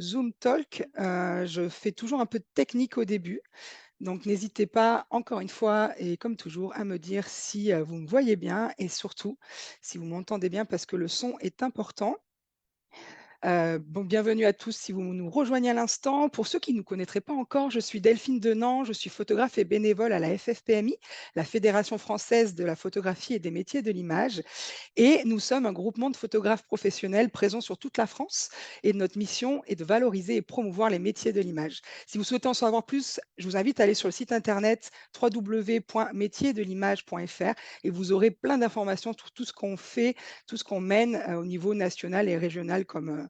Zoom Talk. Je fais toujours un peu de technique au début, donc n'hésitez pas, encore une fois et comme toujours, à me dire si, vous me voyez bien et surtout si vous m'entendez bien parce que le son est important. Bon, bienvenue à tous si vous nous rejoignez à l'instant. Pour ceux qui ne nous connaîtraient pas encore, je suis Delphine Denand, je suis photographe et bénévole à la FFPMI, la Fédération française de la photographie et des métiers de l'image. Et nous sommes un groupement de photographes professionnels présents sur toute la France et notre mission est de valoriser et promouvoir les métiers de l'image. Si vous souhaitez en savoir plus, je vous invite à aller sur le site internet www.métiersdelimage.fr et vous aurez plein d'informations sur tout ce qu'on fait, tout ce qu'on mène au niveau national et régional comme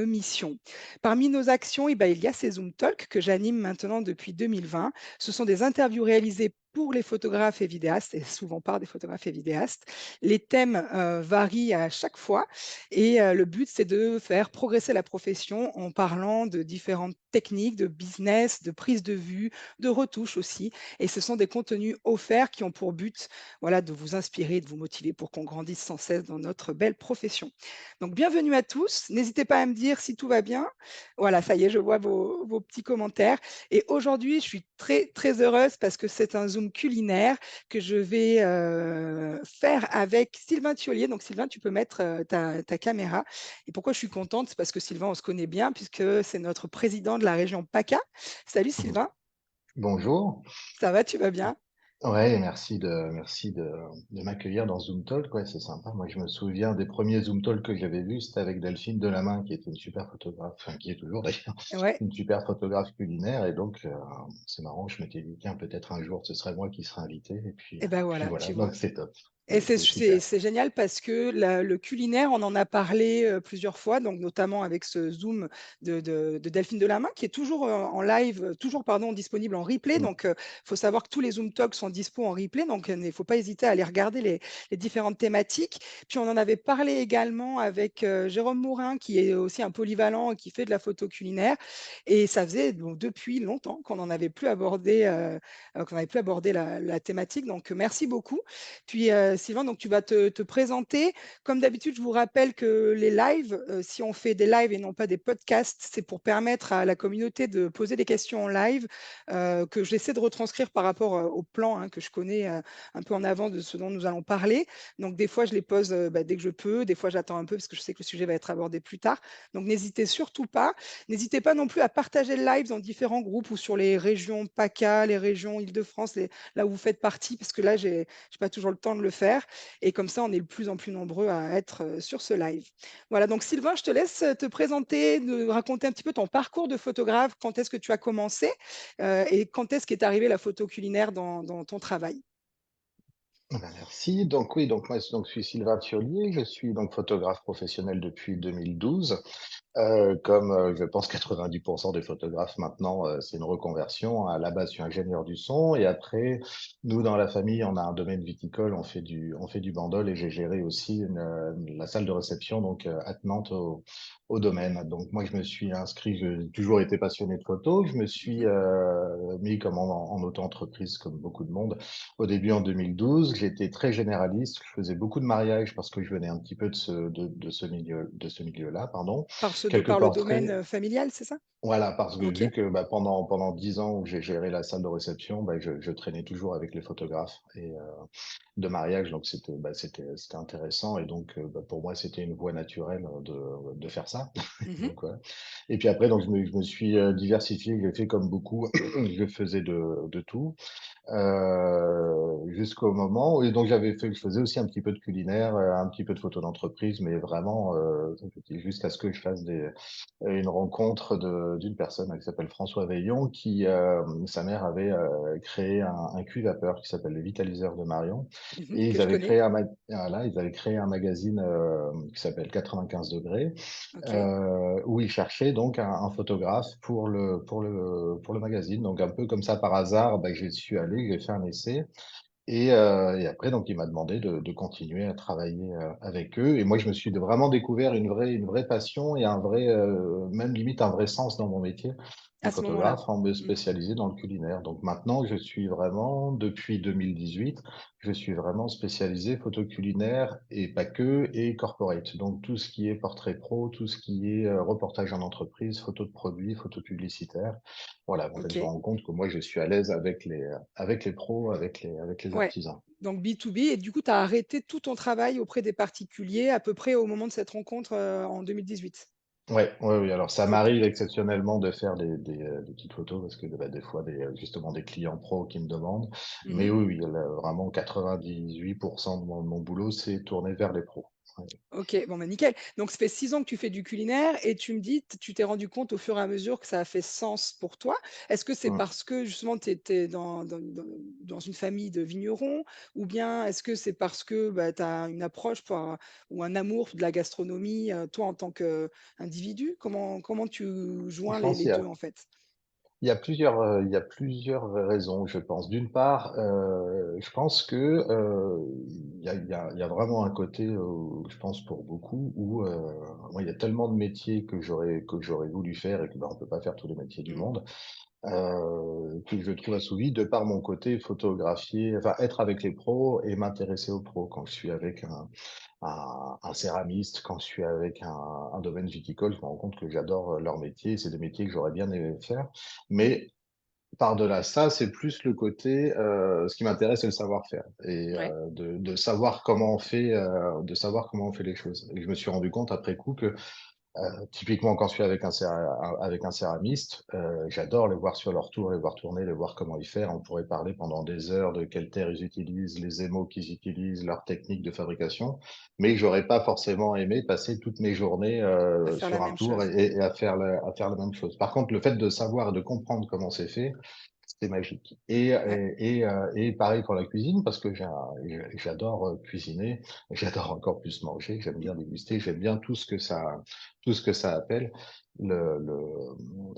mission. Parmi nos actions, eh ben, il y a ces Zoom Talk que j'anime maintenant depuis 2020. Ce sont des interviews réalisées pour les photographes et vidéastes, et souvent par des photographes et vidéastes. Les thèmes varient à chaque fois et le but, c'est de faire progresser la profession en parlant de différentes techniques, de business, de prise de vue, de retouches aussi. Et ce sont des contenus offerts qui ont pour but voilà, de vous inspirer, de vous motiver pour qu'on grandisse sans cesse dans notre belle profession. Donc, bienvenue à tous. N'hésitez pas à me dire si tout va bien. Voilà, ça y est, je vois vos petits commentaires. Et aujourd'hui, je suis très, très heureuse parce que c'est un Zoom culinaire que je vais faire avec Sylvain Thiollier. Donc, Sylvain, tu peux mettre ta caméra. Et pourquoi je suis contente? C'est parce que Sylvain, on se connaît bien puisque c'est notre président de la région PACA. Salut Sylvain, Bonjour. ça va, tu vas bien? Ouais, merci de m'accueillir dans Zoom Talk. Ouais, c'est sympa. Moi, je me souviens des premiers Zoom Talk que j'avais vus, c'était avec Delphine Delamain, qui était une super photographe, enfin, qui est toujours d'ailleurs, Ouais. une super photographe culinaire. Et donc, c'est marrant, je m'étais dit, tiens, peut-être un jour, ce serait moi qui serais invité. Et ben Puis voilà, voilà. tu vois. Donc, c'est top. Et C'est super. c'est génial parce que le culinaire, on en a parlé plusieurs fois, donc notamment avec ce Zoom de Delphine Delamain, qui est toujours en live, toujours pardon, disponible en replay. Mm. Donc, il faut savoir que tous les Zoom Talks sont dispo en replay, donc il ne faut pas hésiter à aller regarder les différentes thématiques. Puis, on en avait parlé également avec Jérôme Mourin, qui est aussi un polyvalent et qui fait de la photo culinaire. Et ça faisait donc, depuis longtemps qu'on n'avait plus abordé la thématique. Donc, merci beaucoup. Puis, Sylvain, donc tu vas te présenter. Comme d'habitude, je vous rappelle que les lives, si on fait des lives et non pas des podcasts, c'est pour permettre à la communauté de poser des questions en live que j'essaie de retranscrire par rapport au plan que je connais un peu en avance de ce dont nous allons parler. Donc, des fois, je les pose dès que je peux. Des fois, j'attends un peu parce que je sais que le sujet va être abordé plus tard. Donc, n'hésitez surtout pas. N'hésitez pas non plus à partager le live dans différents groupes ou sur les régions PACA, les régions Île-de-France, là où vous faites partie, parce que là, j'ai pas toujours le temps de le faire. Et comme ça, on est de plus en plus nombreux à être sur ce live. Voilà, donc Sylvain, je te laisse te présenter, de raconter un petit peu ton parcours de photographe, quand est-ce que tu as commencé et quand est-ce qu'est arrivée la photo culinaire dans ton travail. Ben, merci. Donc oui, donc moi, donc, je suis Sylvain Thiollier. Je suis donc photographe professionnel depuis 2012. Comme je pense 90% des photographes maintenant, c'est une reconversion. À la base, je suis ingénieur du son et après, nous dans la famille, on a un domaine viticole, on fait du bandol et j'ai géré aussi la salle de réception donc attenante au domaine. Donc moi, je me suis inscrit, j'ai toujours été passionné de photo. Je me suis Mhm. mis comme en auto-entreprise comme beaucoup de monde. Au début en 2012, j'étais très généraliste. Je faisais beaucoup de mariages parce que je venais un petit peu de ce milieu-là, pardon. Quelques Par le domaine portraits. familial, c'est ça? Voilà, parce que Ok. vu que pendant 10 ans où j'ai géré la salle de réception, je traînais toujours avec les photographes et de mariage, donc c'était intéressant et donc pour moi c'était une voie naturelle de faire ça. Mhm. Donc ouais. Et puis après donc je me suis diversifié, j'ai fait comme beaucoup, je faisais de tout jusqu'au moment et donc je faisais aussi un petit peu de culinaire, un petit peu de photo d'entreprise, mais vraiment jusqu'à ce que je fasse une rencontre d'une personne qui s'appelle François Veillon, qui sa mère avait créé un cuit vapeur qui s'appelle le Vitaliseur de Marion, Mhm. et Que je connais. ils avaient créé un magazine qui s'appelle 95 degrés, Ok. où ils cherchaient donc un photographe pour le magazine. Donc un peu comme ça par hasard, j'y suis allé, j'ai fait un essai. Et après, donc, il m'a demandé de continuer à travailler avec eux. Et moi, je me suis vraiment découvert une vraie passion et même limite un vrai sens dans mon métier. À ce moment-là? photographe en me Mmh. spécialiser dans le culinaire. Donc maintenant, je suis vraiment, depuis 2018, je suis vraiment spécialisé photo culinaire et pas que, et corporate. Donc tout ce qui est portrait pro, tout ce qui est reportage en entreprise, photo de produits, photo publicitaire. Voilà, en fait, je me OK. rends compte que moi, je suis à l'aise avec les pros, avec les Ouais. artisans. Donc B2B et du coup, tu as arrêté tout ton travail auprès des particuliers à peu près au moment de cette rencontre, en 2018? Ouais, ouais, oui, alors ça OK. m'arrive exceptionnellement de faire des petites photos parce que, bah, des fois justement des clients pros qui me demandent. Mais Mmh. oui, oui, là, vraiment 98 de mon boulot, c'est tourné vers les pros. Ouais. OK, bon, bah, nickel. Donc ça fait 6 ans que tu fais du culinaire et tu me dis, tu t'es rendu compte au fur et à mesure que ça a fait sens pour toi. Est-ce que c'est Mmh. parce que justement tu étais dans une famille de vignerons? Ou bien est-ce que c'est parce que, bah, tu as une approche ou un amour de la gastronomie, toi en tant qu'individu? Comment tu joins Je les pense les 2 en fait? il y a plusieurs raisons, je pense. D'une part, je pense que, il y a vraiment un côté, je pense pour beaucoup où, moi, il y a tellement de métiers que j'aurais voulu faire et que, bah, on peut pas faire tous les métiers du Mmh. monde, que je trouve assouvi de par mon côté photographier, enfin, être avec les pros et m'intéresser aux pros. Quand je suis avec un céramiste, quand je suis avec un domaine viticole, je me rends compte que j'adore leur métier. C'est des métiers que j'aurais bien aimé faire. Mais par-delà ça, c'est plus le côté, ce qui m'intéresse, c'est le savoir-faire et Ouais. de savoir de savoir comment on fait les choses. Et je me suis rendu compte après coup que typiquement, quand je suis avec un céramiste, j'adore les voir sur leur tour, les voir tourner, les voir comment ils font. On pourrait parler pendant des heures de quelle terre ils utilisent, les émaux qu'ils utilisent, leur technique de fabrication, mais j'aurais pas forcément aimé passer toutes mes journées, À faire la sur un même tour chose. et à faire la même chose. Par contre, le fait de savoir et de comprendre comment c'est fait, c'est magique Ouais. et pareil pour la cuisine parce que j'adore, cuisiner, j'adore encore plus manger, j'aime bien déguster, j'aime bien tout ce que ça appelle,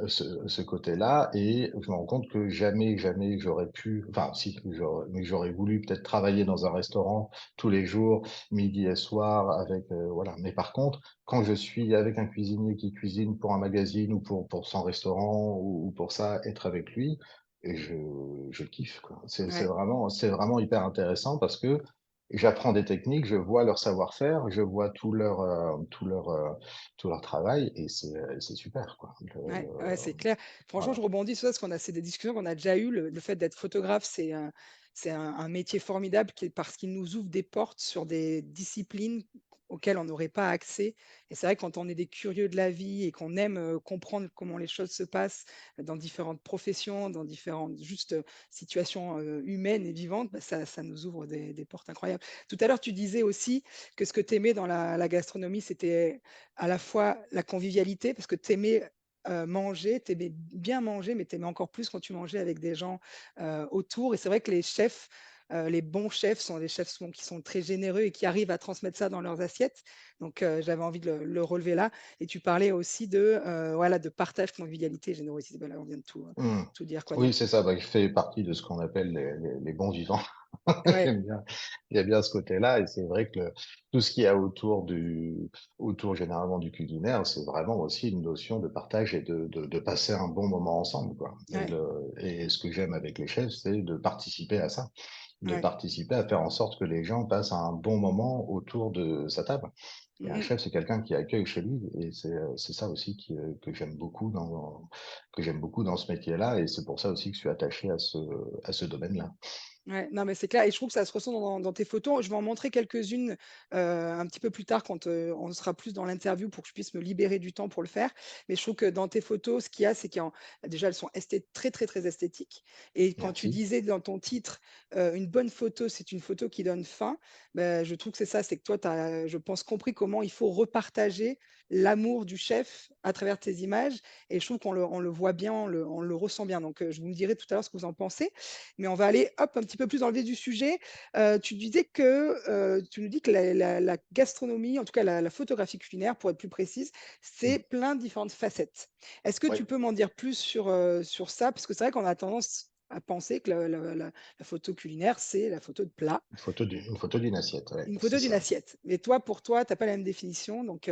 ce côté-là et je me rends compte que jamais j'aurais pu enfin si, j'aurais voulu peut-être travailler dans un restaurant tous les jours, midi et soir avec, voilà. Mais par contre, quand je suis avec un cuisinier qui cuisine pour un magazine ou pour son restaurant ou pour ça, être avec lui et je kiffe, quoi. Ouais. C'est vraiment hyper intéressant parce que j'apprends des techniques, je vois leur savoir-faire, je vois tout leur travail et c'est super, quoi. Ouais, ouais, c'est clair. Franchement, je Voilà. rebondis sur ça parce qu'on a c'est des discussions qu'on a déjà eues. Le fait d'être photographe, c'est un métier formidable parce qu'il nous ouvre des portes sur des disciplines auxquelles on n'aurait pas accès. Et c'est vrai, quand on est des curieux de la vie et qu'on aime comprendre comment les choses se passent dans différentes professions, dans différentes juste situations humaines et vivantes, bah, ça nous ouvre des portes incroyables. Tout à l'heure, tu disais aussi que ce que tu aimais dans la gastronomie, c'était à la fois la convivialité, parce que tu aimais manger, tu aimais bien manger, mais tu aimais encore plus quand tu mangeais avec des gens, autour et c'est vrai que les chefs, les bons chefs sont des chefs souvent qui sont très généreux et qui arrivent à transmettre ça dans leurs assiettes. Donc j'avais envie de le relever là et tu parlais aussi voilà, de partage, convivialité, générosité. Bah, là, on vient de Mmh. tout dire, quoi. Oui, Donc c'est ça, bah, je fais partie de ce qu'on appelle les bons vivants. ouais, J'aime bien il y a bien ce côté-là et c'est vrai que tout ce qu'il y a autour généralement du culinaire, c'est vraiment aussi une notion de partage et de passer un bon moment ensemble, quoi ouais, et ce que j'aime avec les chefs, c'est de participer à ça, de ouais. participer à faire en sorte que les gens passent un bon moment autour de sa table et un Mmh. chef, c'est quelqu'un qui accueille chez lui et c'est ça aussi que j'aime beaucoup dans ce métier-là et c'est pour ça aussi que je suis attaché à ce domaine-là. Ouais, non, mais c'est clair et je trouve que ça se ressent dans tes photos. Je vais en montrer quelques-unes, un petit peu plus tard quand, on sera plus dans l'interview pour que je puisse me libérer du temps pour le faire. Mais je trouve que dans tes photos, ce qu'il y a, c'est déjà, elles sont très, très, très esthétiques et quand tu Merci. disais dans ton titre, «Une bonne photo, c'est une photo qui donne faim», bah, je trouve que c'est ça, c'est que toi, tu as, je pense, compris comment il faut repartager l'amour du chef à travers tes images et je trouve qu'on le voit bien, on le ressent bien. Donc, je vous me direz tout à l'heure ce que vous en pensez. Mais on va aller, hop, un petit peu plus dans le vif du sujet. Tu nous dis que la gastronomie, en tout cas la photographie culinaire, pour être plus précise, Mmh. c'est plein de différentes facettes. Est-ce que Oui. tu peux m'en dire plus sur ça? Parce que c'est vrai qu'on a tendance à penser que la photo culinaire, c'est la photo de plat, Une photo d'une assiette, ouais, une c'est photo d'une ça. assiette. Mais toi, pour toi, tu as pas la même définition, donc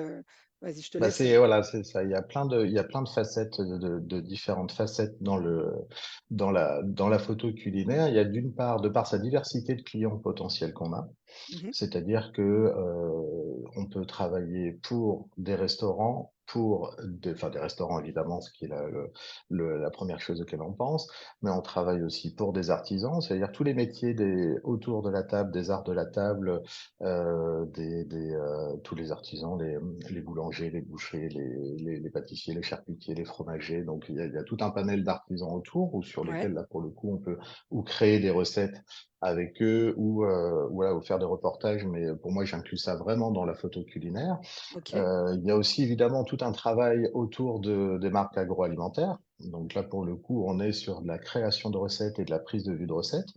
vas-y, je te Bah laisse. c'est voilà, c'est ça. Il y a plein de facettes, de différentes facettes dans la photo culinaire. Il y a d'une part, de par sa diversité de clients potentiels qu'on a, Mmh. c'est-à-dire que on peut travailler pour des restaurants, enfin des restaurants évidemment, ce qui est la première chose auquel on pense, mais on travaille aussi pour des artisans, c'est-à-dire tous les métiers autour de la table, des arts de la table, tous les artisans, les boulangers, les bouchers, les pâtissiers, les charcutiers, les fromagers. Donc il y a tout un panel d'artisans autour, ou sur Ouais, lesquels là pour le coup on peut ou créer des recettes avec eux ou voilà, ou faire des reportages, mais pour moi, j'inclus ça vraiment dans la photo culinaire. OK. Il y a aussi évidemment tout un travail autour des marques agroalimentaires. Donc là, pour le coup, on est sur de la création de recettes et de la prise de vue de recettes.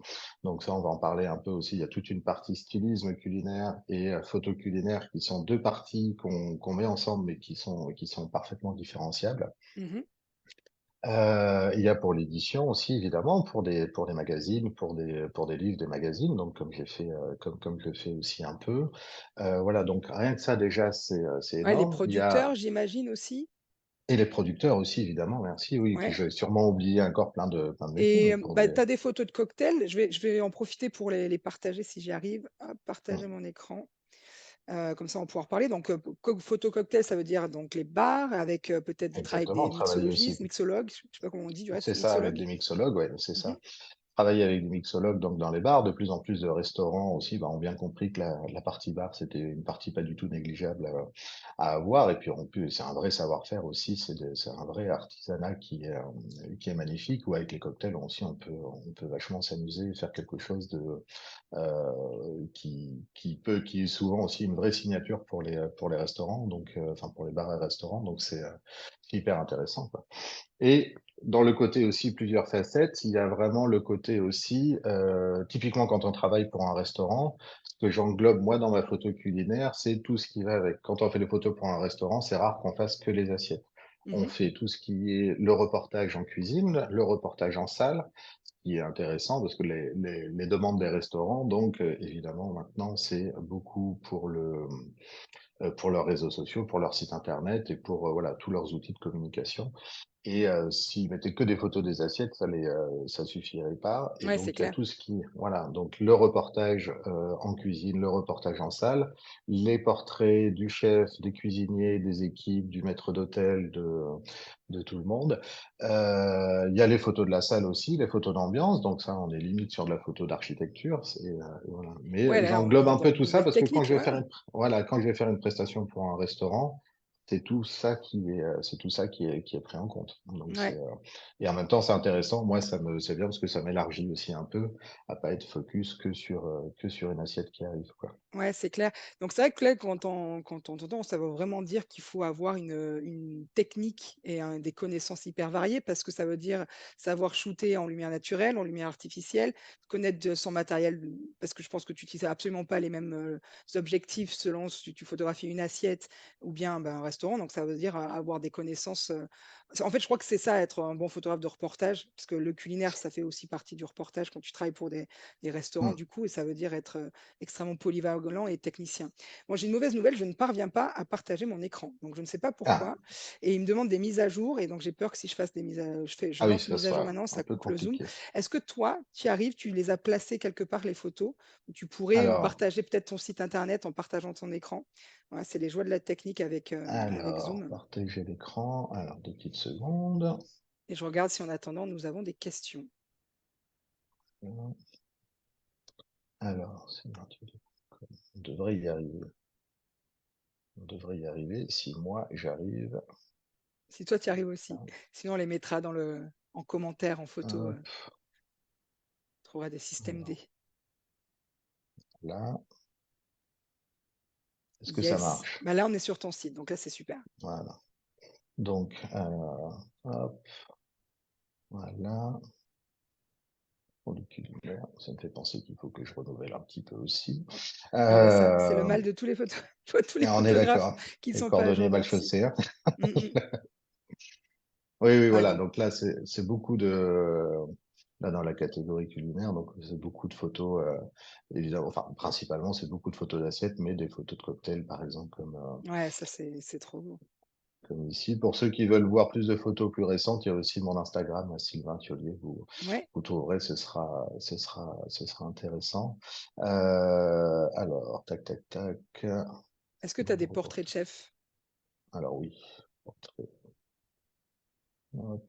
Donc ça, on va en parler un peu aussi. Il y a toute une partie stylisme culinaire et photo culinaire qui sont deux parties qu'on met ensemble, mais qui sont parfaitement différenciables. Mmh. Il y a pour l'édition aussi, évidemment, pour des magazines, pour des livres, des magazines, donc comme j'ai fait, comme je le fais aussi un peu. Voilà, donc rien que ça déjà, c'est Ouais, les énorme. Il y a producteurs, j'imagine aussi? et les producteurs aussi, évidemment, merci, oui, puis Ouais. j'ai sûrement oublié encore plein de métiers, Et mais pour bah, des tu as des photos de cocktails, je vais en profiter pour les partager si j'y arrive. Hop, partager mmh, mon écran, comme ça on va pouvoir parler. Donc photo cocktail, ça veut dire donc les bars avec, peut-être des travail avec exactement, des travailler mixologistes, aussi, mixologues, je sais pas comment on dit du c'est reste, ça, avec mixologues? des mixologues, ouais, c'est Mmh. ça. Travailler avec des mixologues donc dans les bars, de plus en plus de restaurants aussi ont bien compris que la partie bar, c'était une partie pas du tout négligeable à avoir. Et puis en plus, c'est un vrai savoir-faire aussi, c'est un vrai artisanat qui est magnifique, où avec les cocktails aussi on peut vachement s'amuser et faire quelque chose qui est souvent aussi une vraie signature pour les restaurants, donc enfin pour les bars et restaurants, donc c'est hyper intéressant, quoi. Et dans le côté aussi plusieurs facettes, il y a vraiment le côté aussi, typiquement quand on travaille pour un restaurant, ce que j'englobe moi dans ma photo culinaire, c'est tout ce qui va avec. Quand on fait des photos pour un restaurant, c'est rare qu'on fasse que les assiettes. On Mmh. fait tout ce qui est le reportage en cuisine, le reportage en salle, ce qui est intéressant parce que les demandes des restaurants, donc évidemment maintenant, c'est beaucoup pour leurs réseaux sociaux, pour leur site internet et pour voilà tous leurs outils de communication. Et s'ils mettaient que des photos des assiettes, ça suffirait pas. Et Ouais, c'est donc il y a clair. tout ce qui, voilà, donc le reportage en cuisine, le reportage en salle, les portraits du chef, des cuisiniers, des équipes, du maître d'hôtel, de tout le monde. Il y a les photos de la salle aussi, les photos d'ambiance. Donc ça, on est limite sur de la photo d'architecture. Voilà. Mais Ouais, là, on j'englobe un rentre dans peu une tout ça nouvelle parce que quand technique, je vais ouais, faire ouais. voilà, quand je vais faire une prestation pour un restaurant, c'est tout ça qui est pris en compte. Donc Ouais. et en même temps, c'est intéressant. Moi, c'est bien parce que ça m'élargit aussi un peu à pas être focus que sur une assiette qui arrive, quoi. Ouais, c'est clair. Donc c'est vrai que là, quand on t'entend, ça veut vraiment dire qu'il faut avoir une technique et des connaissances hyper variées parce que ça veut dire savoir shooter en lumière naturelle, en lumière artificielle, connaître son matériel, parce que je pense que tu n'utilises absolument pas les mêmes objectifs selon si tu photographies une assiette ou bien ben, un restaurant. Donc ça veut dire avoir des connaissances. En fait, je crois que c'est ça, être un bon photographe de reportage, parce que le culinaire, ça fait aussi partie du reportage quand tu travailles pour des restaurants, Mmh. du coup, et ça veut dire être extrêmement polyvalent et technicien. Moi, j'ai une mauvaise nouvelle, je ne parviens pas à partager mon écran. Donc, je ne sais pas Ah, pourquoi. Et il me demande des mises à jour. Et donc, j'ai peur que si je fasse des mises à je ah oui, lance une ça mise à jour sera maintenant, un ça peu coupe le zoom. compliqué. Est-ce que toi, tu y arrives, tu les as placées quelque part, les photos, où tu pourrais Alors, partager peut-être ton site internet en partageant ton écran? Voilà, c'est les joies de la technique avec Zoom. partager l'écran. Alors, 2 petites secondes. Et je regarde si en attendant, nous avons des questions. Alors, on devrait y arriver. On devrait y arriver si moi j'arrive. Si toi, tu y arrives aussi. Sinon, on les mettra en commentaire, en photo. Hop, On trouvera des systèmes alors, D. là, est-ce que ça Yes. marche? Bah là, on est sur ton site, donc là, c'est super. Voilà. Donc, hop, voilà. Moléculaire, ça me fait penser qu'il faut que je renouvelle un petit peu aussi. Ah bah ça, c'est le Euh, mal de tous les tous les on est photographes d'accord. qui ne Les sont pas à jour cordonniers de mal leur site. chaussés, hein. Mm, mm. Oui, oui, Ouais, voilà. donc, Donc là, c'est beaucoup de. là dans la catégorie culinaire, donc c'est beaucoup de photos, évidemment, enfin principalement c'est beaucoup de photos d'assiettes, mais des photos de cocktails par exemple Ouais, ça c'est trop beau. comme ici. Pour ceux qui veulent voir plus de photos plus récentes, il y a aussi mon Instagram, Sylvain Thiollier, Ouais. vous trouverez, ce sera intéressant. Alors, tac, tac, tac. Est-ce que tu as des portraits de chefs? Alors oui, portrait. Hop.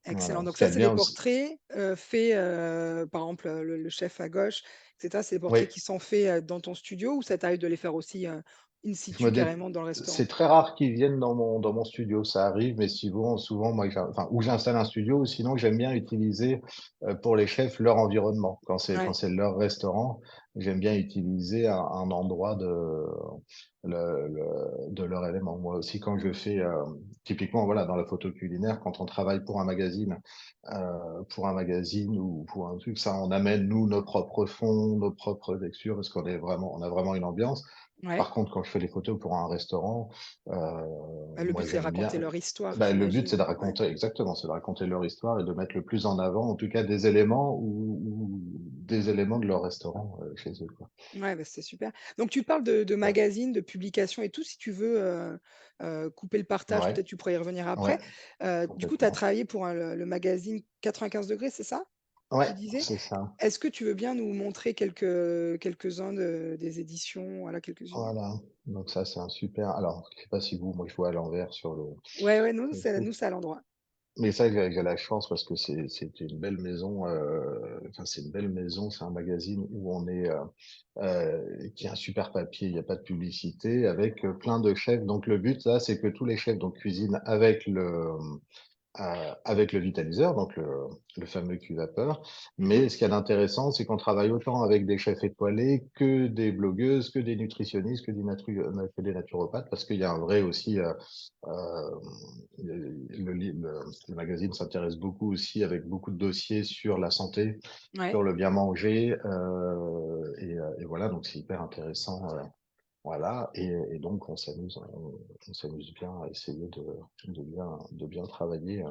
Excellent. Voilà. Donc Ce qu'il ça, y a de c'est des bien aussi. portraits, faits, par exemple, le chef à gauche et cetera, c'est des Oui, portraits qui sont faits, dans ton studio ou ça t'arrive de les faire aussi, in je me situ dé carrément dans le restaurant? c'est très rare qu'ils viennent dans mon studio, ça arrive, mais souvent moi, enfin, ou j'installe un studio ou sinon j'aime bien utiliser, pour les chefs, leur environnement. Quand Ouais, c'est leur restaurant, j'aime bien utiliser un endroit de leur élément. Moi aussi, quand je fais, typiquement, voilà, dans la photo culinaire, quand on travaille pour un magazine ou pour un truc, ça, on amène, nous, nos propres fonds, nos propres textures, parce on a vraiment une ambiance. ouais. Par contre, quand je fais les photos pour un restaurant, Bah, le but, moi c'est de j'aime raconter bien. leur histoire, Ben, le but, c'est de j'imagine. Ouais. raconter, exactement, c'est de raconter leur histoire et de mettre le plus en avant, en tout cas, des éléments ou des éléments de leur restaurant chez eux, quoi. Ouais, bah, c'est super. Donc tu parles de magazines, de publications et tout, si tu veux, couper le partage, Ouais, peut-être tu pourrais y revenir après. ouais, Du coup, tu as complètement. travaillé pour le magazine 95°, c'est ça? Ouais, Tu disais? c'est ça. Est-ce que tu veux bien nous montrer quelques-uns des éditions? Voilà, quelques-unes. Voilà. Donc ça, c'est un super. Alors, je sais pas si moi je vois à l'envers sur Ouais, ouais, nous, le c'est truc. nous, c'est à l'endroit. Mais ça, j'ai la chance parce que c'est une belle maison. Enfin, c'est une belle maison. C'est un magazine où on est, qui a un super papier. Il n'y a pas de publicité avec plein de chefs. Donc le but là, c'est que tous les chefs donc cuisinent avec le vitaliseur, donc le fameux cuve-vapeur. Mmh. Mais ce qu'il y a d'intéressant, c'est qu'on travaille autant avec des chefs étoilés que des blogueuses, que des nutritionnistes, que des naturopathes, parce qu'il y a un vrai aussi. Le magazine s'intéresse beaucoup aussi avec beaucoup de dossiers sur la santé, Ouais. sur le bien manger, et voilà, donc c'est hyper intéressant. Voilà, et donc on s'amuse bien à essayer de bien travailler,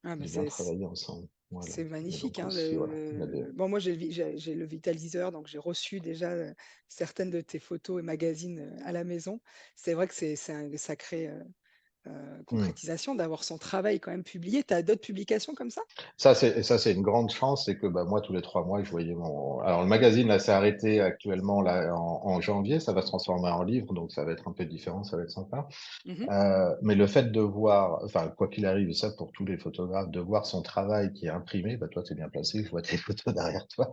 Ah bah, de bien travailler ensemble. Voilà. c'est Et magnifique, donc hein, aussi, voilà, il y a des. bon, moi, j'ai le vitaliseur, donc j'ai reçu déjà, certaines de tes photos et magazines, à la maison. C'est vrai que c'est un sacré, Hmm. concrétisation d'avoir son travail quand même publié. Tu as d'autres publications comme ça? Ça, c'est une grande chance, c'est que bah, moi, tous les 3 mois, je voyais mon. Alors, le magazine, là, s'est arrêté actuellement là, en janvier, ça va se transformer en livre, donc ça va être un peu différent, ça va être sympa. Mmh. Mais le fait de voir, enfin, quoi qu'il arrive, et ça pour tous les photographes, de voir son travail qui est imprimé, bah, toi, t'es bien placé, je vois tes photos derrière toi.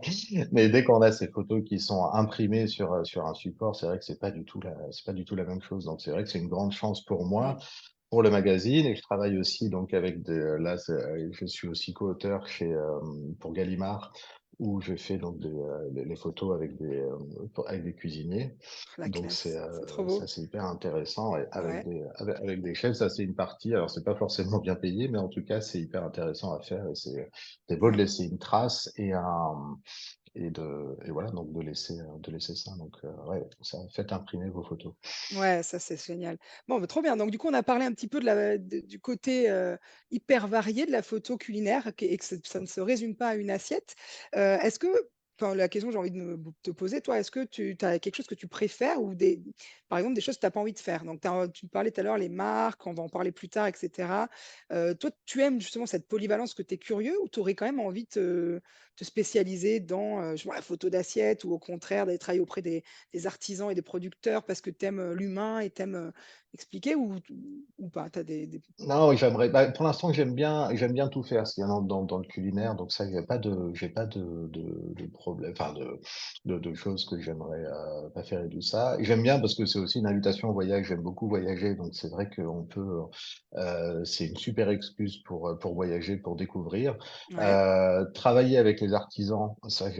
Mais dès qu'on a ces photos qui sont imprimées sur un support, c'est vrai que c'est pas du tout la même chose. Donc, c'est vrai que c'est une grande chance pour moi, Mmh. pour le magazine, et je travaille aussi donc je suis aussi co-auteur pour Gallimard, où je fais donc les photos avec des cuisiniers. La Donc classe, c'est trop beau. ça c'est hyper intéressant et Ouais. avec des chefs, ça c'est une partie. Alors c'est pas forcément bien payé, mais en tout cas c'est hyper intéressant à faire et c'est beau de Ouais. laisser une trace et voilà donc de laisser ça. Donc ouais, ça faites imprimer vos photos. Ouais, ça, c'est génial. Bon, bah, trop bien. Donc du coup, on a parlé un petit peu du côté, hyper varié de la photo culinaire et que ça ne se résume pas à une assiette. Est-ce que enfin, la question que j'ai envie de te poser, toi, est-ce que tu as quelque chose que tu préfères ou par exemple, des choses que tu as pas envie de faire? Donc tu parlais tout à l'heure les marques, on va en parler plus tard et cetera. Toi, tu aimes justement cette polyvalence que tu es curieux ou tu aurais quand même envie de te spécialiser dans, je sais pas, la photo d'assiette ou au contraire d'aller travailler auprès des artisans et des producteurs parce que tu aimes, l'humain et tu aimes, expliquer ou pas? Tu as Non, oui, bah, pour l'instant, j'aime bien tout faire, ce qu'il y a dans le culinaire. Donc ça, j'ai pas de problème, enfin de choses que j'aimerais pas faire et tout ça. Et j'aime bien parce que c'est aussi une invitation au voyage. J'aime beaucoup voyager, donc c'est vrai qu'on peut, c'est une super excuse pour voyager, pour découvrir. ouais, Travailler avec les artisans, ça,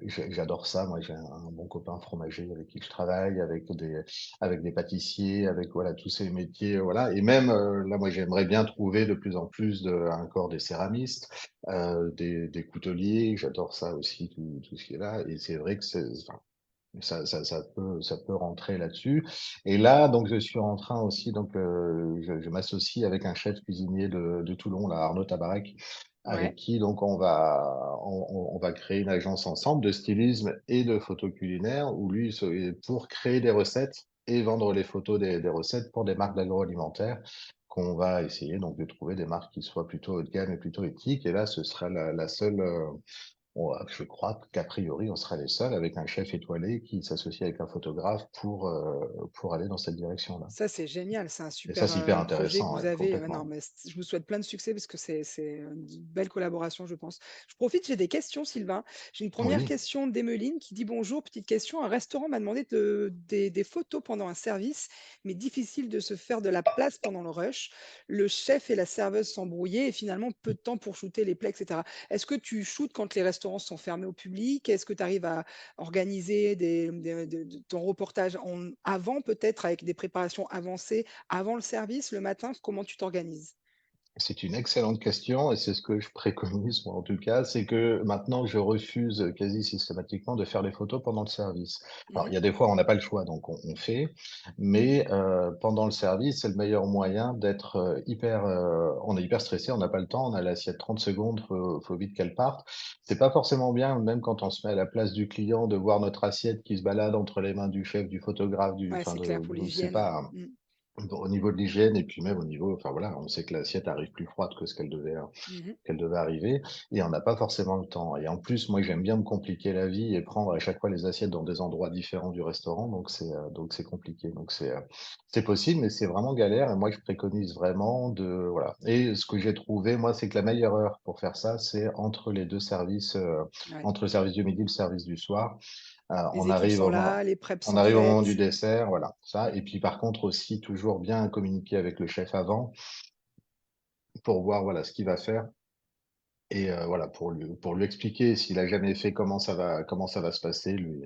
j'adore ça. Moi, j'ai un bon copain fromager avec qui je travaille, avec des pâtissiers, avec voilà tous ces métiers, voilà. Et même là, moi, j'aimerais bien trouver de plus en plus encore des céramistes, des couteliers. J'adore ça aussi, tout ce qui est là. Et c'est vrai que enfin, Ça peut rentrer là-dessus. Et là, donc, je suis en train aussi, donc, je m'associe avec un chef cuisinier de Toulon, là, Arnaud Tabarec, avec Ouais, qui, donc, on va créer une agence ensemble de stylisme et de photos culinaires, où lui, pour créer des recettes et vendre les photos des recettes pour des marques d'agroalimentaire, qu'on va essayer, donc, de trouver des marques qui soient plutôt haut de gamme et plutôt éthiques. Et là, ce sera la seule, je crois qu'a priori, on sera les seuls avec un chef étoilé qui s'associe avec un photographe pour aller dans cette direction-là. ça, c'est génial, c'est un Et ça, super, c'est hyper projet que intéressant, vous ouais, avez. Non, complètement. mais je vous souhaite plein de succès parce que c'est une belle collaboration, je pense. Je profite, j'ai des questions, Sylvain. J'ai une première Oui, question d'Emeline qui dit: «Bonjour, petite question, un restaurant m'a demandé des photos pendant un service, mais difficile de se faire de la place pendant le rush. Le chef et la serveuse s'embrouillaient et finalement peu de temps pour shooter les plats et cetera». Est-ce que tu shootes quand les restaurants sont fermés au public? Est-ce que tu arrives à organiser de ton reportage avant peut-être avec des préparations avancées, avant le service, le matin? Comment tu t'organises? c'est une excellente question et c'est ce que je préconise, moi, en tout cas, c'est que maintenant, je refuse quasi systématiquement de faire les photos pendant le service. Alors, il Mmh. y a des fois, on n'a pas le choix, donc on fait, mais pendant le service, c'est le meilleur moyen d'être on est hyper stressé, on n'a pas le temps, on a l'assiette 30 secondes, faut vite qu'elle parte. C'est pas forcément bien, même quand on se met à la place du client, de voir notre assiette qui se balade entre les mains du chef, du photographe, Ouais, c'est clair pour c'est l'hygiène. pas, Mmh. bon, au niveau de l'hygiène et puis même au niveau, enfin voilà, on sait que l'assiette arrive plus froide que ce Mmh. qu'elle devait arriver et on n'a pas forcément le temps. Et en plus, moi, j'aime bien me compliquer la vie et prendre à chaque fois les assiettes dans des endroits différents du restaurant, donc c'est compliqué. C'est possible, mais c'est vraiment galère. Et moi, je préconise vraiment de voilà. Et ce que j'ai trouvé, moi, c'est que la meilleure heure pour faire ça, c'est entre les deux services, Ouais. entre le service du midi et le service du soir. Les équipes sont là, les preps On sont arrive au moment du faites. dessert, voilà, ça. Et Mmh. puis par contre aussi toujours bien communiquer avec le chef avant pour voir voilà ce qu'il va faire et voilà pour lui expliquer s'il a jamais fait comment ça va se passer, lui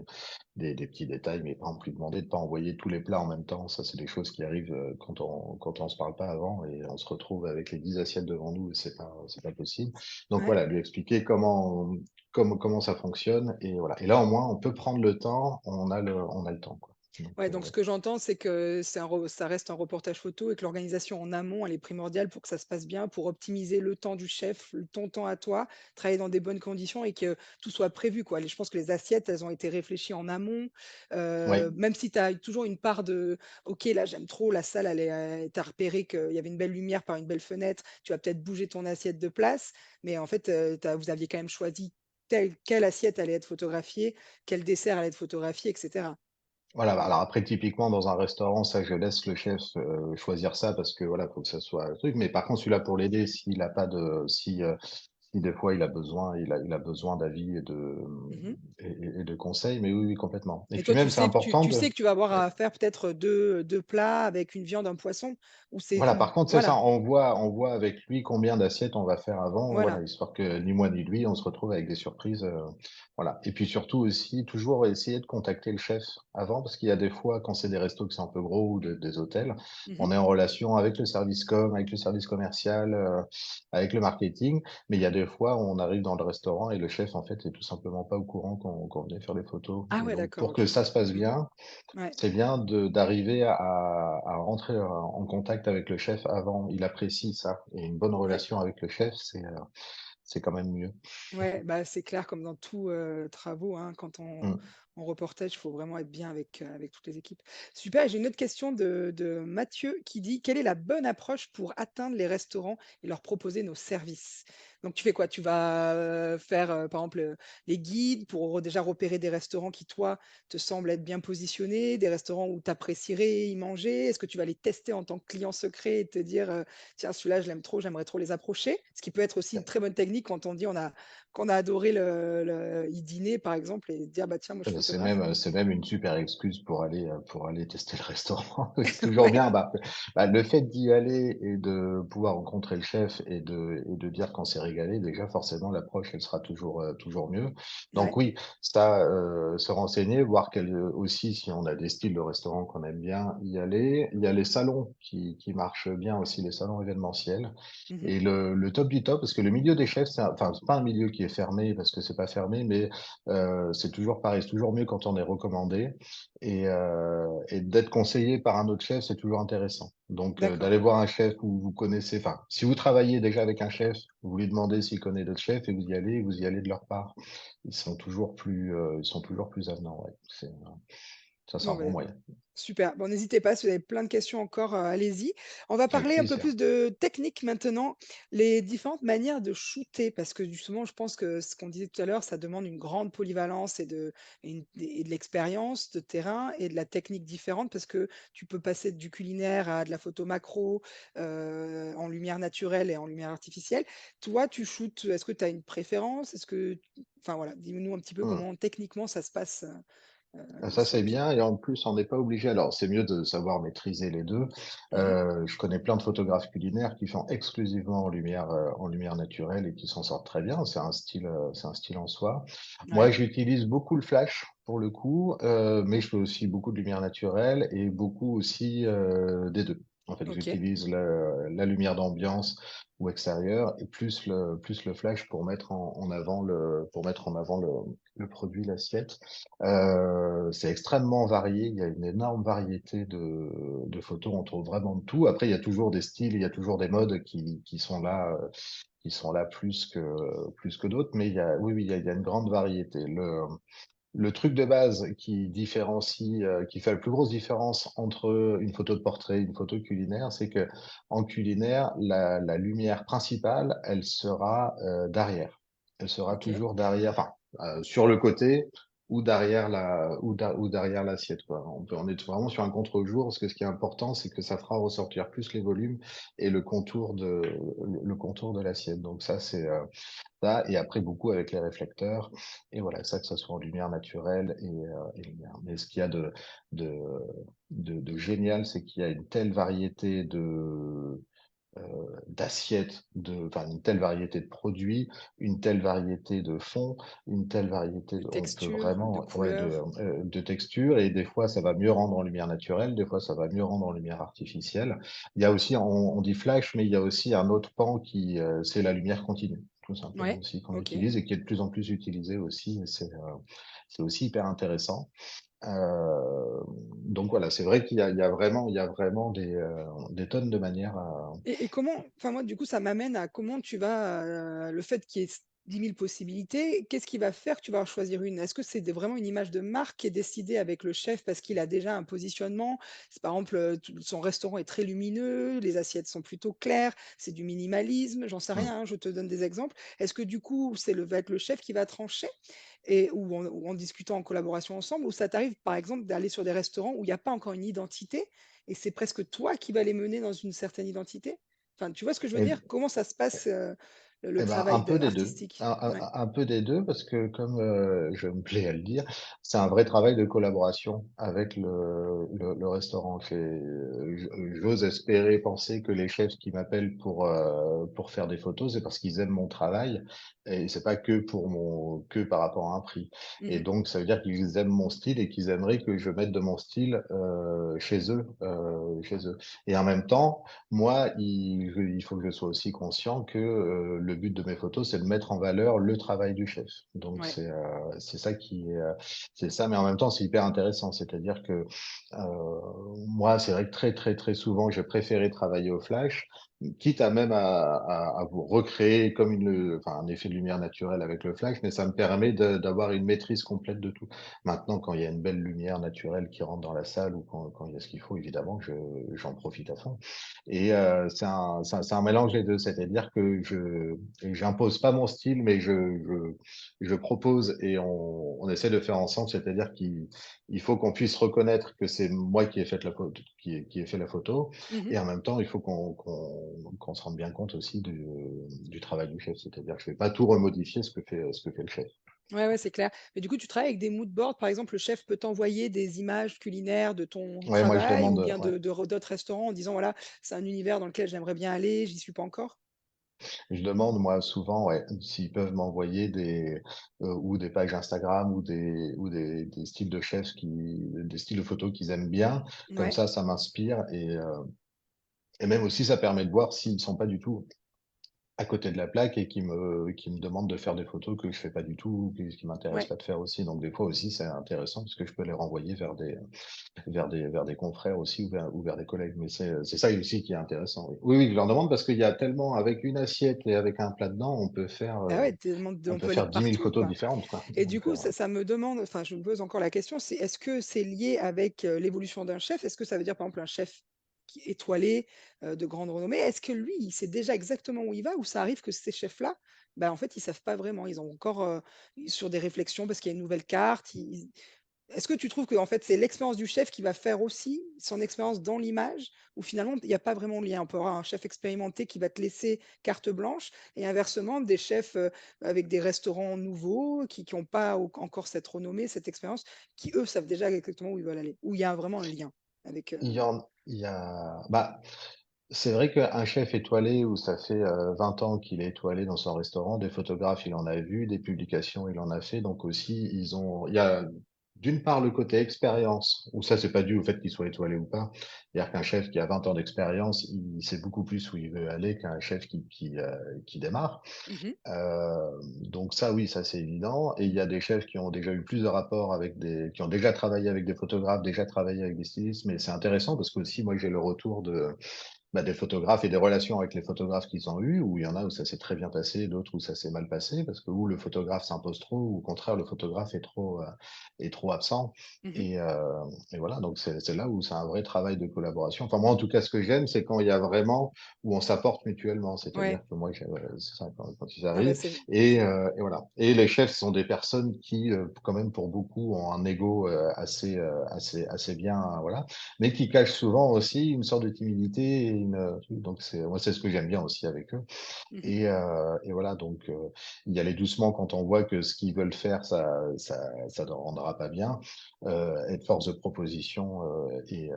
des petits détails, mais par exemple lui demander de pas envoyer tous les plats en même temps. Ça, c'est des choses qui arrivent quand on se parle pas avant et on se retrouve avec les 10 assiettes devant nous et c'est pas possible. Donc Ouais. voilà, lui expliquer comment ça fonctionne et voilà. Et là au moins on peut prendre le temps, on a le temps quoi. Donc, Ouais, donc ce que j'entends, c'est que ça reste un reportage photo et que l'organisation en amont, elle est primordiale pour que ça se passe bien, pour optimiser le temps du chef, ton temps à toi, travailler dans des bonnes conditions et que tout soit prévu, quoi. Je pense que les assiettes, elles ont été réfléchies en amont, ouais. même si tu as toujours une part de: «OK, là, j'aime trop, la salle, tu as repéré qu'il y avait une belle lumière par une belle fenêtre, tu vas peut-être bouger ton assiette de place». Mais en fait, vous aviez quand même choisi quelle assiette allait être photographiée, quel dessert allait être photographié et cetera. Voilà, bah, alors après typiquement dans un restaurant, ça je laisse le chef, choisir ça parce que voilà, faut que ça soit un truc. Mais par contre celui-là pour l'aider, s'il a pas de si des fois il a besoin d'avis Mmh. et de conseils, mais oui, oui, complètement. Et Et puis toi, même c'est important tu de sais que tu vas avoir ouais. à faire peut-être deux plats avec une viande, un poisson ou c'est Voilà, une par contre, c'est ça, voilà, on voit avec lui combien d'assiettes on va faire avant, voilà. voilà, histoire que ni moi ni lui, on se retrouve avec des surprises, voilà. Et puis surtout aussi, toujours essayer de contacter le chef avant, parce qu'il y a des fois, quand c'est des restos qui sont un peu gros ou des hôtels, Mmh. on est en relation avec le service com, avec le service commercial, avec le marketing, mais il y a des fois où on arrive dans le restaurant et le chef, en fait, est tout simplement pas au courant qu'on venait faire les photos. Ah Et ouais, donc, d'accord, pour que OK. ça se passe Mmh. bien, Ouais, c'est bien d'arriver à rentrer en contact avec le chef avant. Il apprécie ça et une bonne ouais. relation avec le chef, c'est quand même mieux. Ouais, bah, c'est clair comme dans tous, travaux, hein, quand Mmh. en reportage, il faut vraiment être bien avec toutes les équipes. Super, j'ai une autre question de Mathieu qui dit: «Quelle est la bonne approche pour atteindre les restaurants et leur proposer nos services?» Donc tu fais quoi? Tu vas, faire, par exemple, les guides pour déjà repérer des restaurants qui, toi, te semblent être bien positionnés, des restaurants où tu apprécierais y manger? Est-ce que tu vas les tester en tant que client secret et te dire, «Tiens, celui-là, je l'aime trop, j'aimerais trop les approcher»? Ce qui peut être aussi une très bonne technique quand on dit qu'on a adoré y dîner par exemple et dire: «Bah tiens, moi je suis photographe». C'est même une super excuse pour aller tester le restaurant. C'est toujours Ouais, bien. Le fait d'y aller et de pouvoir rencontrer le chef et de dire qu'on s'est régalé, déjà, forcément, l'approche, elle sera toujours mieux. Donc ouais. oui, ça, se renseigner, voir aussi si on a des styles de restaurant qu'on aime bien, y aller. Il y a les salons qui marchent bien aussi, les salons événementiels. Mmh. Et le top du top, parce que le milieu des chefs, enfin, c'est pas un milieu qui est fermé parce que c'est pas fermé, mais c'est toujours pareil, c'est toujours toujours mieux quand on est recommandé et d'être conseillé par un autre chef, c'est toujours intéressant. Donc, D'accord. d'aller voir un chef où vous connaissez, enfin, si vous travaillez déjà avec un chef, vous lui demandez s'il connaît d'autres chefs et vous y allez de leur part. Ils sont toujours plus avenants, ouais. Ça, c'est Bon, un bon beh, moyen. super. Bon, n'hésitez pas, si vous avez plein de questions encore, allez-y. On va Avec parler un peu plaisir. plus de technique maintenant, les différentes manières de shooter parce que justement, je pense que ce qu'on disait tout à l'heure, ça demande une grande polyvalence et de l'expérience de terrain et de la technique différente parce que tu peux passer du culinaire à de la photo macro, en lumière naturelle et en lumière artificielle. Toi, tu shootes, est-ce que tu as une préférence? Est-ce que enfin voilà, dis-nous un petit peu Mmh. comment techniquement ça se passe, Ah, ça, c'est sur bien et en plus, on n'est pas obligé alors c'est mieux de savoir maîtriser les 2. mmh. Je connais plein de photographes culinaires qui font exclusivement en lumière naturelle et qui s'en sortent très bien. C'est un style en soi. Moi, Ouais, j'utilise beaucoup le flash pour le coup, mais je fais aussi beaucoup de lumière naturelle et beaucoup aussi, des 2. En fait, OK. j'utilise la lumière d'ambiance ou extérieure et plus le flash pour mettre en avant le produit, l'assiette. C'est extrêmement varié. Il y a une énorme variété de photos. On trouve vraiment de tout. Après, il y a toujours des styles, il y a toujours des modes qui sont là plus que d'autres. Mais oui, oui, il y a une grande variété. Le truc de base qui fait la plus grosse différence entre une photo de portrait et une photo culinaire, c'est que en culinaire, la lumière principale, elle sera derrière. Elle sera OK. toujours derrière, enfin, sur le côté ou derrière ou derrière l'assiette, quoi. On est vraiment sur un contre-jour, parce que ce qui est important, c'est que ça fera ressortir plus les volumes et le contour de l'assiette. Donc ça, et après beaucoup avec les réflecteurs. Et voilà, ça, que ce soit en lumière naturelle et lumière. Mais ce qu'il y a de, de génial, c'est qu'il y a une telle variété d'assiettes, enfin, une telle variété de produits, une telle variété de fonds, une telle variété De on peut texture, de vraiment, ouais, couleur. de textures, et des fois, ça va mieux rendre en lumière naturelle, des fois, ça va mieux rendre en lumière artificielle. Il y a aussi, on dit flash, mais il y a aussi un autre pan c'est la lumière continue, tout simplement Ouais, aussi, qu'on OK. utilise et qui est de plus en plus utilisé aussi, et c'est aussi hyper intéressant. Donc voilà, c'est vrai il y a vraiment des tonnes de manières à. Et comment enfin moi, du coup, ça m'amène à comment tu vas, le fait qu'il y ait 10 000 possibilités, qu'est-ce qui va faire que tu vas en choisir une? Est-ce que c'est vraiment une image de marque qui est décidée avec le chef parce qu'il a déjà un positionnement? C'est par exemple, son restaurant est très lumineux, les assiettes sont plutôt claires, c'est du minimalisme, j'en sais Hmm. rien, hein, je te donne des exemples. Est-ce que du coup, va être le chef qui va trancher ou en discutant en collaboration ensemble? Ou ça t'arrive, par exemple, d'aller sur des restaurants où il y a pas encore une identité et c'est presque toi qui vas les mener dans une certaine identité? Enfin, tu vois ce que je veux dire? Comment ça se passe, le Eh ben, un travail peu des 2. artistique? Ouais. Un peu des 2 parce que comme, je me plais à le dire, c'est un vrai travail de collaboration avec le restaurant. J'ose espérer penser que les chefs qui m'appellent pour faire des photos, c'est parce qu'ils aiment mon travail et c'est pas que par rapport à un prix. Et Mmh. donc, ça veut dire qu'ils aiment mon style et qu'ils aimeraient que je mette de mon style, chez eux. Et en même temps, moi, il faut que je sois aussi conscient que le but de mes photos, c'est de mettre en valeur le travail du chef. Donc Ouais. c'est ça c'est ça, mais en même temps, c'est hyper intéressant. C'est-à-dire que moi, c'est vrai que très très très souvent, j'ai préféré travailler au flash, quitte à même à vous recréer comme enfin, un effet de lumière naturelle avec le flash, mais ça me permet d'avoir une maîtrise complète de tout. Maintenant, quand il y a une belle lumière naturelle qui rentre dans la salle ou quand il y a ce qu'il faut, évidemment, j'en profite à fond. Et c'est un mélange des deux, c'est-à-dire que j'impose pas mon style, mais je propose et on essaie de faire ensemble, c'est-à-dire il faut qu'on puisse reconnaître que c'est moi qui ai fait la photo, qui ai fait la photo, Mmh. et en même temps, il faut qu'on se rende bien compte aussi du travail du chef, c'est-à-dire que je vais pas tout remodifier ce que fait le chef. Ouais, ouais, c'est clair. Mais du coup, tu travailles avec des mood boards? Par exemple, le chef peut t'envoyer des images culinaires de ton Ouais, moi je travail ou demande, bien ouais. d'autres restaurants en disant: «Voilà, c'est un univers dans lequel j'aimerais bien aller, j'y suis pas encore»? Je demande, moi, souvent, ouais, s'ils peuvent m'envoyer ou des pages Instagram des styles de chefs des styles de photos qu'ils aiment bien. Comme Ouais. ça m'inspire et même aussi, ça permet de voir s'ils sont pas du tout à côté de la plaque et qui me demandent de faire des photos que je fais pas du tout, ou qui m'intéressent Ouais. pas de faire aussi. Donc des fois aussi, c'est intéressant parce que je peux les renvoyer vers des confrères aussi ou vers des collègues. Mais c'est ça aussi qui est intéressant, oui. Oui, oui, je leur demande parce qu'il y a tellement avec une assiette et avec un plat dedans, Ah ouais, tellement on on peut peut aller faire 10 000 partout, photos quoi. différentes, quoi. Et du Donc coup, ça me demande enfin, je me pose encore la question, c'est est-ce que c'est lié avec, l'évolution d'un chef? Est-ce que ça veut dire, par exemple, un chef qui étoilé, de grande renommée, est-ce que lui, il sait déjà exactement où il va? Ou ça arrive que ces chefs-là, bah, en fait, ils savent pas vraiment, ils ont encore, sur des réflexions parce qu'il y a une nouvelle carte, ils est-ce que tu trouves qu'en fait, c'est l'expérience du chef qui va faire aussi son expérience dans l'image? Ou finalement, il y a pas vraiment de lien? On peut avoir un chef expérimenté qui va te laisser carte blanche et inversement, des chefs, avec des restaurants nouveaux qui ont pas au encore cette renommée, cette expérience, qui eux savent déjà exactement où ils veulent aller? Ou il y a vraiment un lien avec, il y a bah, c'est vrai qu'un chef étoilé où ça fait, 20 ans qu'il est étoilé dans son restaurant, des photographes, il en a vu, des publications, il en a fait, donc aussi il y a d'une part le côté expérience, où ça c'est pas dû au fait qu'il soit étoilé ou pas. C'est-à-dire qu'un chef qui a 20 ans d'expérience, il sait beaucoup plus où il veut aller qu'un chef qui démarre. mmh Donc ça oui, ça c'est évident, et il y a des chefs qui ont déjà eu plus de rapports qui ont déjà travaillé avec des photographes, déjà travaillé avec des stylistes, mais c'est intéressant parce qu'aussi moi j'ai le retour des photographes et des relations avec les photographes qu'ils ont eus, où il y en a où ça s'est très bien passé, d'autres où ça s'est mal passé, parce que où le photographe s'impose trop, ou au contraire le photographe est trop absent. mh. Et, euh, et voilà, donc c'est là où c'est un vrai travail de collaboration. Enfin moi en tout cas, ce que j'aime, c'est quand il y a vraiment où on s'apporte mutuellement, c'est-à-dire Ouais. que moi c'est ça quand ils Ah bah, arrivent. c'est Et voilà. Et les chefs sont des personnes qui, quand même pour beaucoup, ont un ego assez bien, voilà, mais qui cachent souvent aussi une sorte de timidité et donc c'est ce que j'aime bien aussi avec eux. mmh Et voilà, donc y aller doucement quand on voit que ce qu'ils veulent faire, ça ne rendra pas bien, être force de proposition, et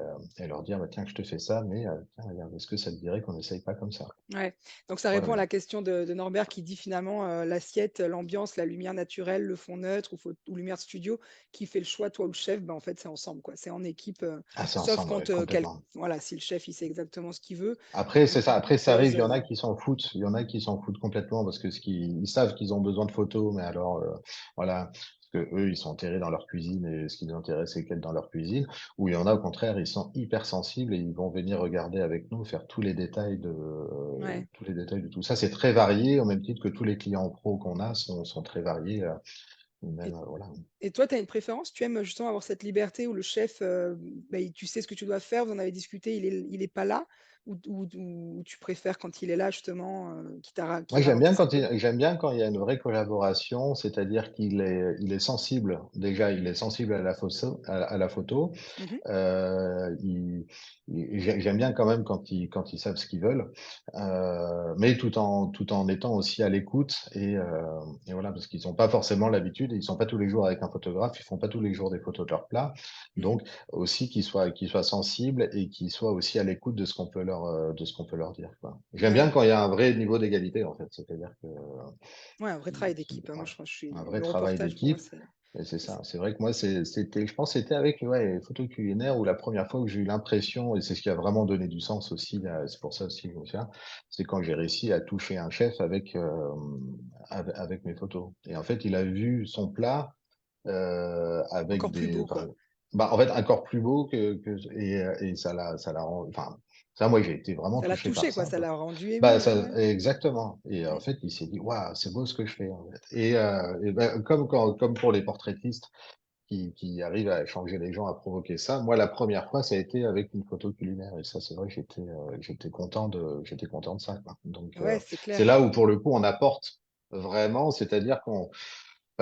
leur dire: «Bah, tiens, je te fais ça, mais tiens, regarde, est-ce que ça te dirait qu'on essaye pas comme ça?» Ouais, donc ça Voilà, répond à mais la question de Norbert qui dit finalement, l'assiette, l'ambiance, la lumière naturelle, le fond neutre ou lumière de studio, qui fait le choix, toi ou le chef? Bah, en fait, c'est ensemble, quoi. C'est en équipe, ah, c'est sauf ensemble, ouais, quand, complètement. voilà, si le chef, il sait exactement ce qu'il veut, Après, c'est ça. beaucoup de Après, ça arrive, choses, il y en a qui s'en foutent. Il y en a qui s'en foutent complètement parce que ils savent qu'ils ont besoin de photos, mais alors, voilà, parce que eux, ils sont enterrés dans leur cuisine et ce qui les intéresse, c'est qu'être dans leur cuisine. Ou il y en a, au contraire, ils sont hyper sensibles et ils vont venir regarder avec nous, faire ouais. tous les détails de tout ça. C'est très varié, au même titre que tous les clients pros qu'on a sont très variés, même, Et voilà. et toi, tu as une préférence? Tu aimes justement avoir cette liberté où le chef, bah, tu sais ce que tu dois faire, vous en avez discuté, il est pas là? Ou tu préfères quand il est là justement, Moi, qu'il ralentit un peu? j'aime bien quand il y a une vraie collaboration, c'est-à-dire qu'il est sensible. Déjà, il est sensible à la photo. Mmh Il j'aime bien quand même quand ils savent ce qu'ils veulent, mais tout en étant aussi à l'écoute, et voilà, parce qu'ils ont pas forcément l'habitude, ils sont pas tous les jours avec un photographe, ils font pas tous les jours des photos de leurs plats. mh. Donc aussi qu'ils soient sensibles et qu'ils soient aussi à l'écoute de ce qu'on peut leur dire, quoi. J'aime Ouais. bien quand il y a un vrai niveau d'égalité, en fait, c'est-à-dire que, Ouais, un vrai travail d'équipe, hein. Moi, voilà, je crois je suis un vrai le travail reportage pour moi, d'équipe. Et c'est ça. C'est vrai que moi, je pense que c'était avec, ouais, les photos culinaires où la première fois que j'ai eu l'impression, et c'est ce qui a vraiment donné du sens aussi, c'est pour ça aussi que je me souviens, c'est quand j'ai réussi à toucher un chef avec mes photos. Et en fait, il a vu son plat, avec encore plus des, beau, enfin, quoi. bah, en fait, encore plus beau et enfin, ça, moi, j'ai été vraiment Ça l'a touché par touché, quoi, ça, ça quoi. l'a rendu Bah, ému, ouais, ça ouais. exactement, et en Mmh. fait, il s'est dit: «Waouh, c'est beau ce que je fais, en fait», et bah, comme pour les portraitistes qui arrivent à changer les gens, à provoquer ça. Moi, la première fois, ça a été avec une photo culinaire, et ça, c'est vrai que j'étais content de ça, quoi. Donc, Ouais, c'est c'est clair. là où, pour le coup, on apporte vraiment, c'est-à-dire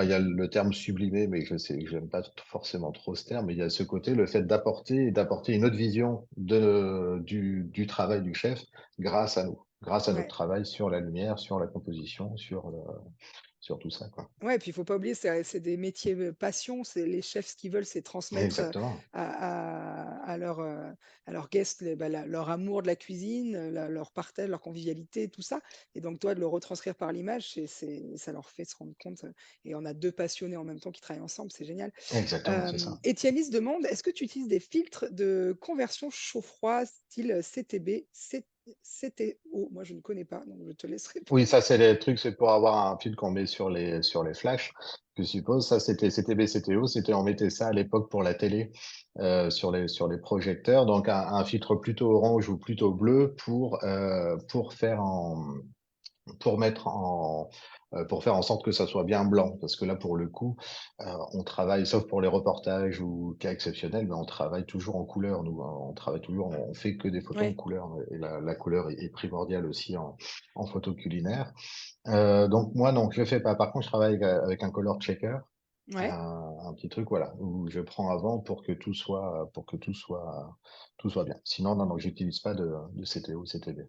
il y a le terme «sublimer», mais je sais, j'aime pas forcément trop ce terme, mais il y a ce côté, le fait d'apporter une autre vision du travail du chef grâce à notre Ouais. travail sur la lumière, sur la composition, sur tout ça, quoi. Ouais, puis il faut pas oublier, c'est des métiers, passion. C'est les chefs, ce qu'ils veulent, c'est transmettre, Exactement, à leurs guests leur amour de la cuisine, leur partage, leur convivialité, tout ça et donc toi, de le retranscrire par l'image, ça leur fait se rendre compte, et on a 2 passionnés en même temps qui travaillent ensemble, c'est génial. exactement, c'est ça. Étienne demande: «Est-ce que tu utilises des filtres de conversion chaud-froid style CTB, CTO, moi je ne connais pas, donc je te laisse Oui, répondre. ça, c'est les trucs, c'est pour avoir un fil qu'on met sur les flashs, je suppose. Ça, c'était BCTO, c'était, on mettait ça à l'époque pour la télé, sur les projecteurs. Donc, un filtre plutôt orange ou plutôt bleu pour faire pour mettre en, pour faire en sorte que ça soit bien blanc. Parce que là, pour le coup, on travaille, sauf pour les reportages ou cas exceptionnels, mais on travaille toujours en couleur. Nous, hein. On travaille toujours, on fait que des photos en Ouais, couleur. Et la couleur est primordiale aussi en photo culinaire. Donc moi, donc je fais pas. Par contre, je travaille avec un color checker, ouais. un petit truc, voilà, où je prends avant tout soit bien. Sinon, non, non, j'utilise pas de CTO, CTB.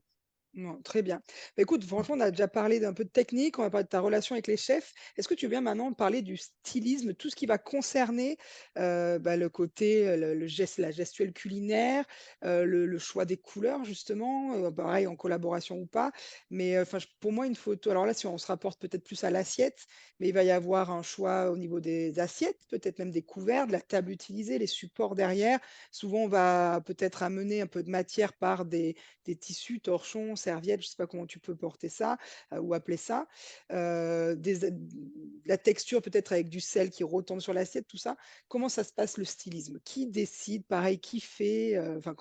Non, très bien. Bah, écoute, franchement, on a déjà parlé d'un peu de technique, on va parler de ta relation avec les chefs. Est-ce que tu veux bien maintenant parler du stylisme, tout ce qui va concerner, le côté, le geste la gestuelle culinaire, le choix des couleurs justement, pareil en collaboration ou pas. Mais, enfin, pour moi, une photo alors là, si on se rapporte peut-être plus à l'assiette, mais il va y avoir un choix au niveau des assiettes, peut-être même des couverts, de la table utilisée, les supports derrière. Souvent, on va peut-être amener un peu de matière par des tissus, torchons, serviettes, je ne sais pas comment tu peux porter ça ou appeler ça. La texture peut-être avec du sel qui retombe sur l'assiette, tout ça. Comment ça se passe le stylisme? Qui décide? Pareil, qui fait? Enfin,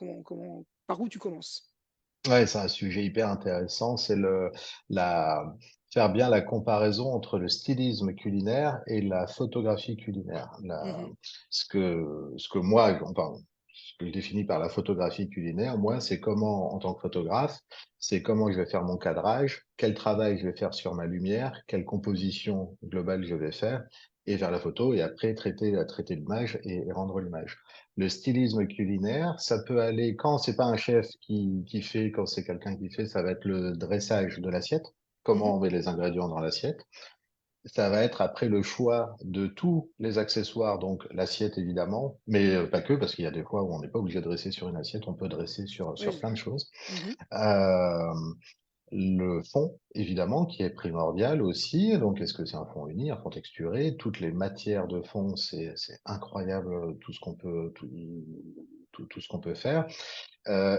par où tu commences? Ouais, c'est un sujet hyper intéressant. La, faire bien la comparaison entre le stylisme culinaire et la photographie culinaire. Mhm, Ce que moi, enfin, ce que je définis par la photographie culinaire, moi, c'est comment, en tant que photographe, c'est comment je vais faire mon cadrage, quel travail je vais faire sur ma lumière, quelle composition globale je vais faire, et vers la photo, et après traiter l'image et rendre l'image. Le stylisme culinaire, ça peut aller quand c'est pas un chef qui fait, quand c'est quelqu'un qui fait, ça va être le dressage de l'assiette, mhm. comment on met les ingrédients dans l'assiette. Ça va être après le choix de tous les accessoires, donc l'assiette évidemment, mais pas que, parce qu'il y a des fois où on n'est pas obligé de dresser sur une assiette, on peut dresser Ouais, sur plein de choses. mhm. Euh, le fond, évidemment, qui est primordial aussi. Donc, est-ce que c'est un fond uni, un fond texturé? Toutes les matières de fond, c'est incroyable tout ce qu'on peut, tout ce qu'on peut faire.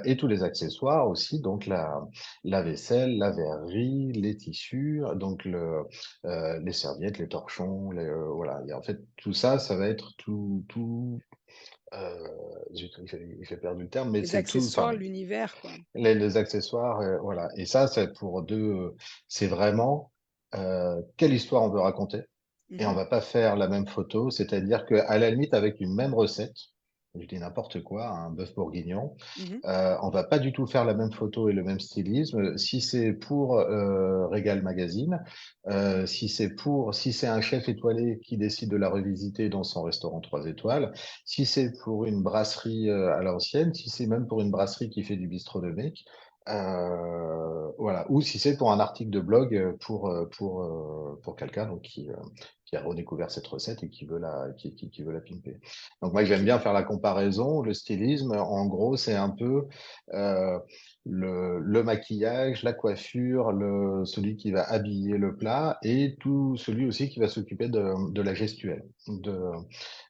Et tous les accessoires aussi, donc la vaisselle, la verrerie, les tissus, donc les serviettes, les torchons, voilà. Et en fait, tout ça, ça va être tout, euh, j'ai perdu le terme, mais Les c'est tout, accessoires, enfin, l'univers, quoi. les accessoires, voilà. Et ça, c'est vraiment quelle histoire on veut raconter. Et on Mhm, va pas faire la même photo, c'est-à-dire que à la limite, avec une même recette, je dis n'importe quoi, un bœuf bourguignon, mhm. on va pas du tout faire la même photo et le même stylisme. Si c'est pour Régal Magazine, si c'est un chef étoilé qui décide de la revisiter dans son restaurant 3 étoiles, si c'est pour une brasserie à l'ancienne, si c'est même pour une brasserie qui fait du bistrot de mec, voilà, ou si c'est pour un article de blog pour quelqu'un donc qui a redécouvert cette recette et qui veut la pimper. Donc moi j'aime Ok. bien faire la comparaison. Le stylisme, en gros, c'est un peu euh, le maquillage, la coiffure, celui qui va habiller le plat et tout celui aussi qui va s'occuper de la gestuelle,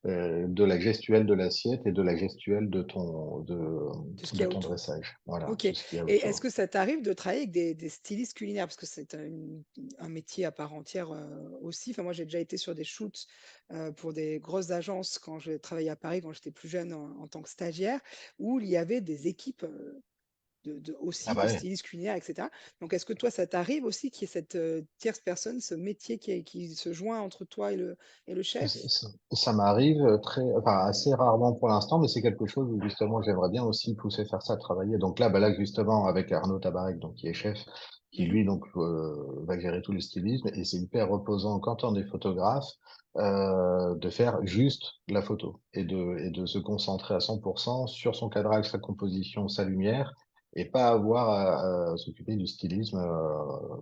de la gestuelle de l'assiette et de la gestuelle Tout ce qu'il y de a ton autour. dressage. Voilà, OK, tout ce qu'il y a et est-ce autour. que ça t'arrive de travailler avec des stylistes culinaires? Parce que c'est un métier à part entière, aussi. Enfin, moi, j'ai déjà été sur des shoots, pour des grosses agences quand je travaillais à Paris, quand j'étais plus jeune en tant que stagiaire, où il y avait des équipes, Ah aussi bah de ouais. stylistes culinaires et cetera. Donc est-ce que toi, ça t'arrive aussi qu'il y ait cette, tierce personne, ce métier qui se joint entre toi et le chef? Ça m'arrive enfin, assez rarement pour l'instant, mais c'est quelque chose où justement j'aimerais bien aussi pousser faire ça, travailler. Donc là, bah là justement avec Arnaud Tabarek, donc qui est chef, qui Mmh. lui donc va gérer tout le stylisme, et c'est hyper reposant quand on est photographe de faire juste la photo et de se concentrer à 100% sur son cadrage, sa composition, sa lumière. Et pas avoir à s'occuper du stylisme,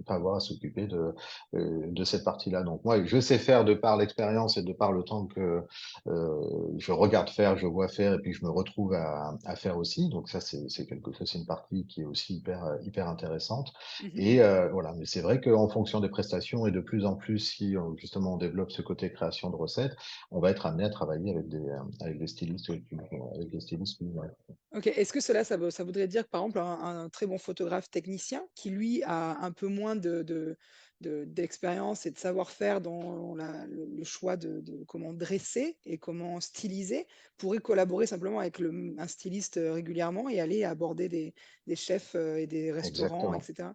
pas avoir à s'occuper de cette partie-là. Donc moi, je sais faire de par l'expérience et de par le temps que je regarde faire, je vois faire, et puis je me retrouve à faire aussi. Donc ça, c'est quelque chose, c'est une partie qui est aussi hyper intéressante. Mmh. Et voilà, mais c'est vrai qu'en fonction des prestations et de plus en plus, si justement on développe ce côté création de recettes, on va être amené à travailler avec des stylistes, avec des stylistes culinaires. OK. Est-ce que cela, ça voudrait dire que, par exemple, un très bon photographe technicien qui, lui, a un peu moins d'expérience et de savoir-faire dans le choix de comment dresser et comment styliser, pourrait collaborer simplement avec un styliste, régulièrement et aller aborder des chefs, et des restaurants et Exactement. cetera?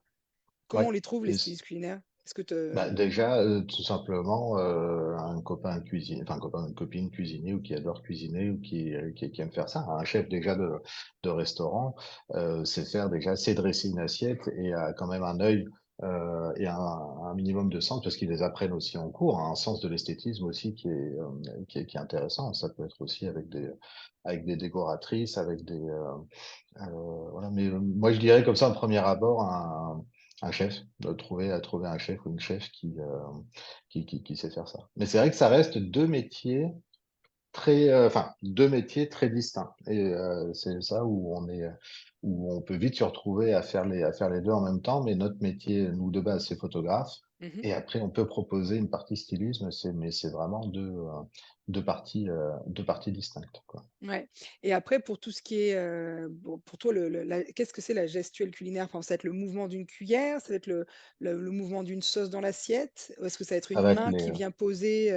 Comment Ouais. on les trouve, les Et stylistes culinaires? Est-ce que te bah, déjà, tout simplement, un copain cuisine, enfin, un copain, une copine cuisinier ou qui adore cuisiner ou qui aime faire ça. Un chef déjà de restaurant, sait faire déjà, sait dresser une assiette et a quand même un œil et un minimum de sens parce qu'ils les apprennent aussi en cours, hein, un sens de l'esthétisme aussi qui est intéressant. Ça peut être aussi avec des décoratrices, avec des voilà. Mais moi, je dirais comme ça, en premier abord, un chef, à trouver un chef ou une chef qui sait faire ça. Mais c'est vrai que ça reste deux métiers enfin, deux métiers très distincts. Et c'est ça où on peut vite se retrouver à faire les deux en même temps. Mais notre métier, nous de base, c'est photographe. mmh Et après, on peut proposer une partie stylisme, mais c'est vraiment deux parties distinctes, quoi. Ouais et après pour tout ce qui est, bon pour toi le la qu'est-ce que c'est la gestuelle culinaire? Enfin, ça va être le mouvement d'une cuillère? Ça va être le mouvement d'une sauce dans l'assiette? Ou est-ce que ça va être Ça une va être main qui vient poser,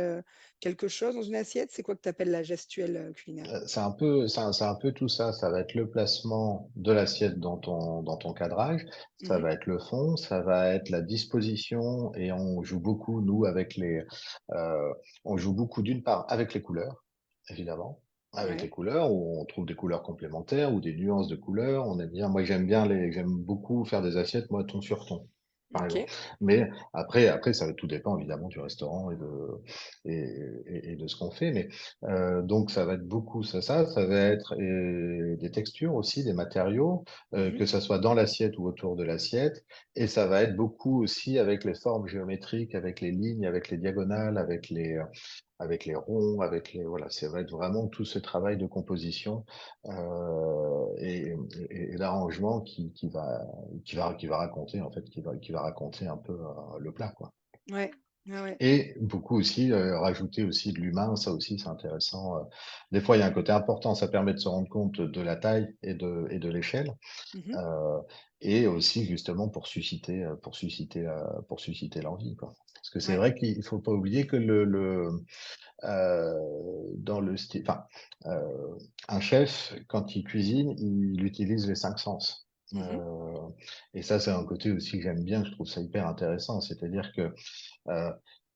quelque chose dans une assiette? C'est quoi que tu appelles la gestuelle, culinaire? C'est un peu tout ça. Ça va être le placement de l'assiette dans ton cadrage. Ça Mmh. va être le fond. Ça va être la disposition. Et on joue beaucoup, nous, on joue beaucoup d'une part avec les couleurs, évidemment. Avec les Ouais, couleurs, où on trouve des couleurs complémentaires ou des nuances de couleurs. On aime bien, moi, j'aime beaucoup faire des assiettes, moi, ton sur ton, par exemple. OK. Mais après, ça tout dépend évidemment du restaurant et de ce qu'on fait. Mais donc ça va être beaucoup ça va être des textures aussi, des matériaux, Mmh. que ça soit dans l'assiette ou autour de l'assiette, et ça va être beaucoup aussi avec les formes géométriques, avec les lignes, avec les diagonales, avec les ronds, avec les voilà, ça va être vraiment tout ce travail de composition et d'arrangement qui va raconter en fait, qui va raconter un peu le plat quoi. Ouais. Ouais, ouais. Et beaucoup aussi, rajouter aussi de l'humain, ça aussi c'est intéressant. Des fois, il y a un côté important, ça permet de se rendre compte de la taille et de l'échelle, Mmh. heu, et aussi justement pour susciter l'envie, quoi. Parce que c'est Ouais. vrai qu'il faut pas oublier que dans le style enfin, un chef, quand il cuisine, il utilise les 5 sens. Mmh. Et ça, c'est un côté aussi que j'aime bien, je trouve ça hyper intéressant. C'est-à-dire que Heu,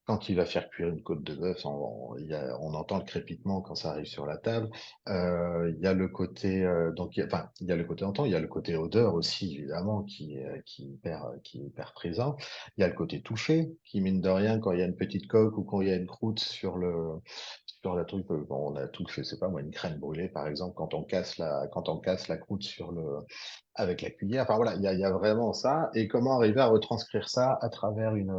quand il va faire cuire une côte de bœuf, on entend le crépitement quand ça arrive sur la table. Il y a le côté, il y a le côté entend, il y a le côté odeur aussi évidemment qui est hyper présent. Il y a le côté toucher qui mine de rien quand il y a une petite coque ou quand il y a une croûte sur la truc, bon, on a tous, je sais pas moi, une crème brûlée par exemple, quand on casse la croûte sur le avec la cuillère, enfin voilà, il y a vraiment ça et comment arriver à retranscrire ça à travers une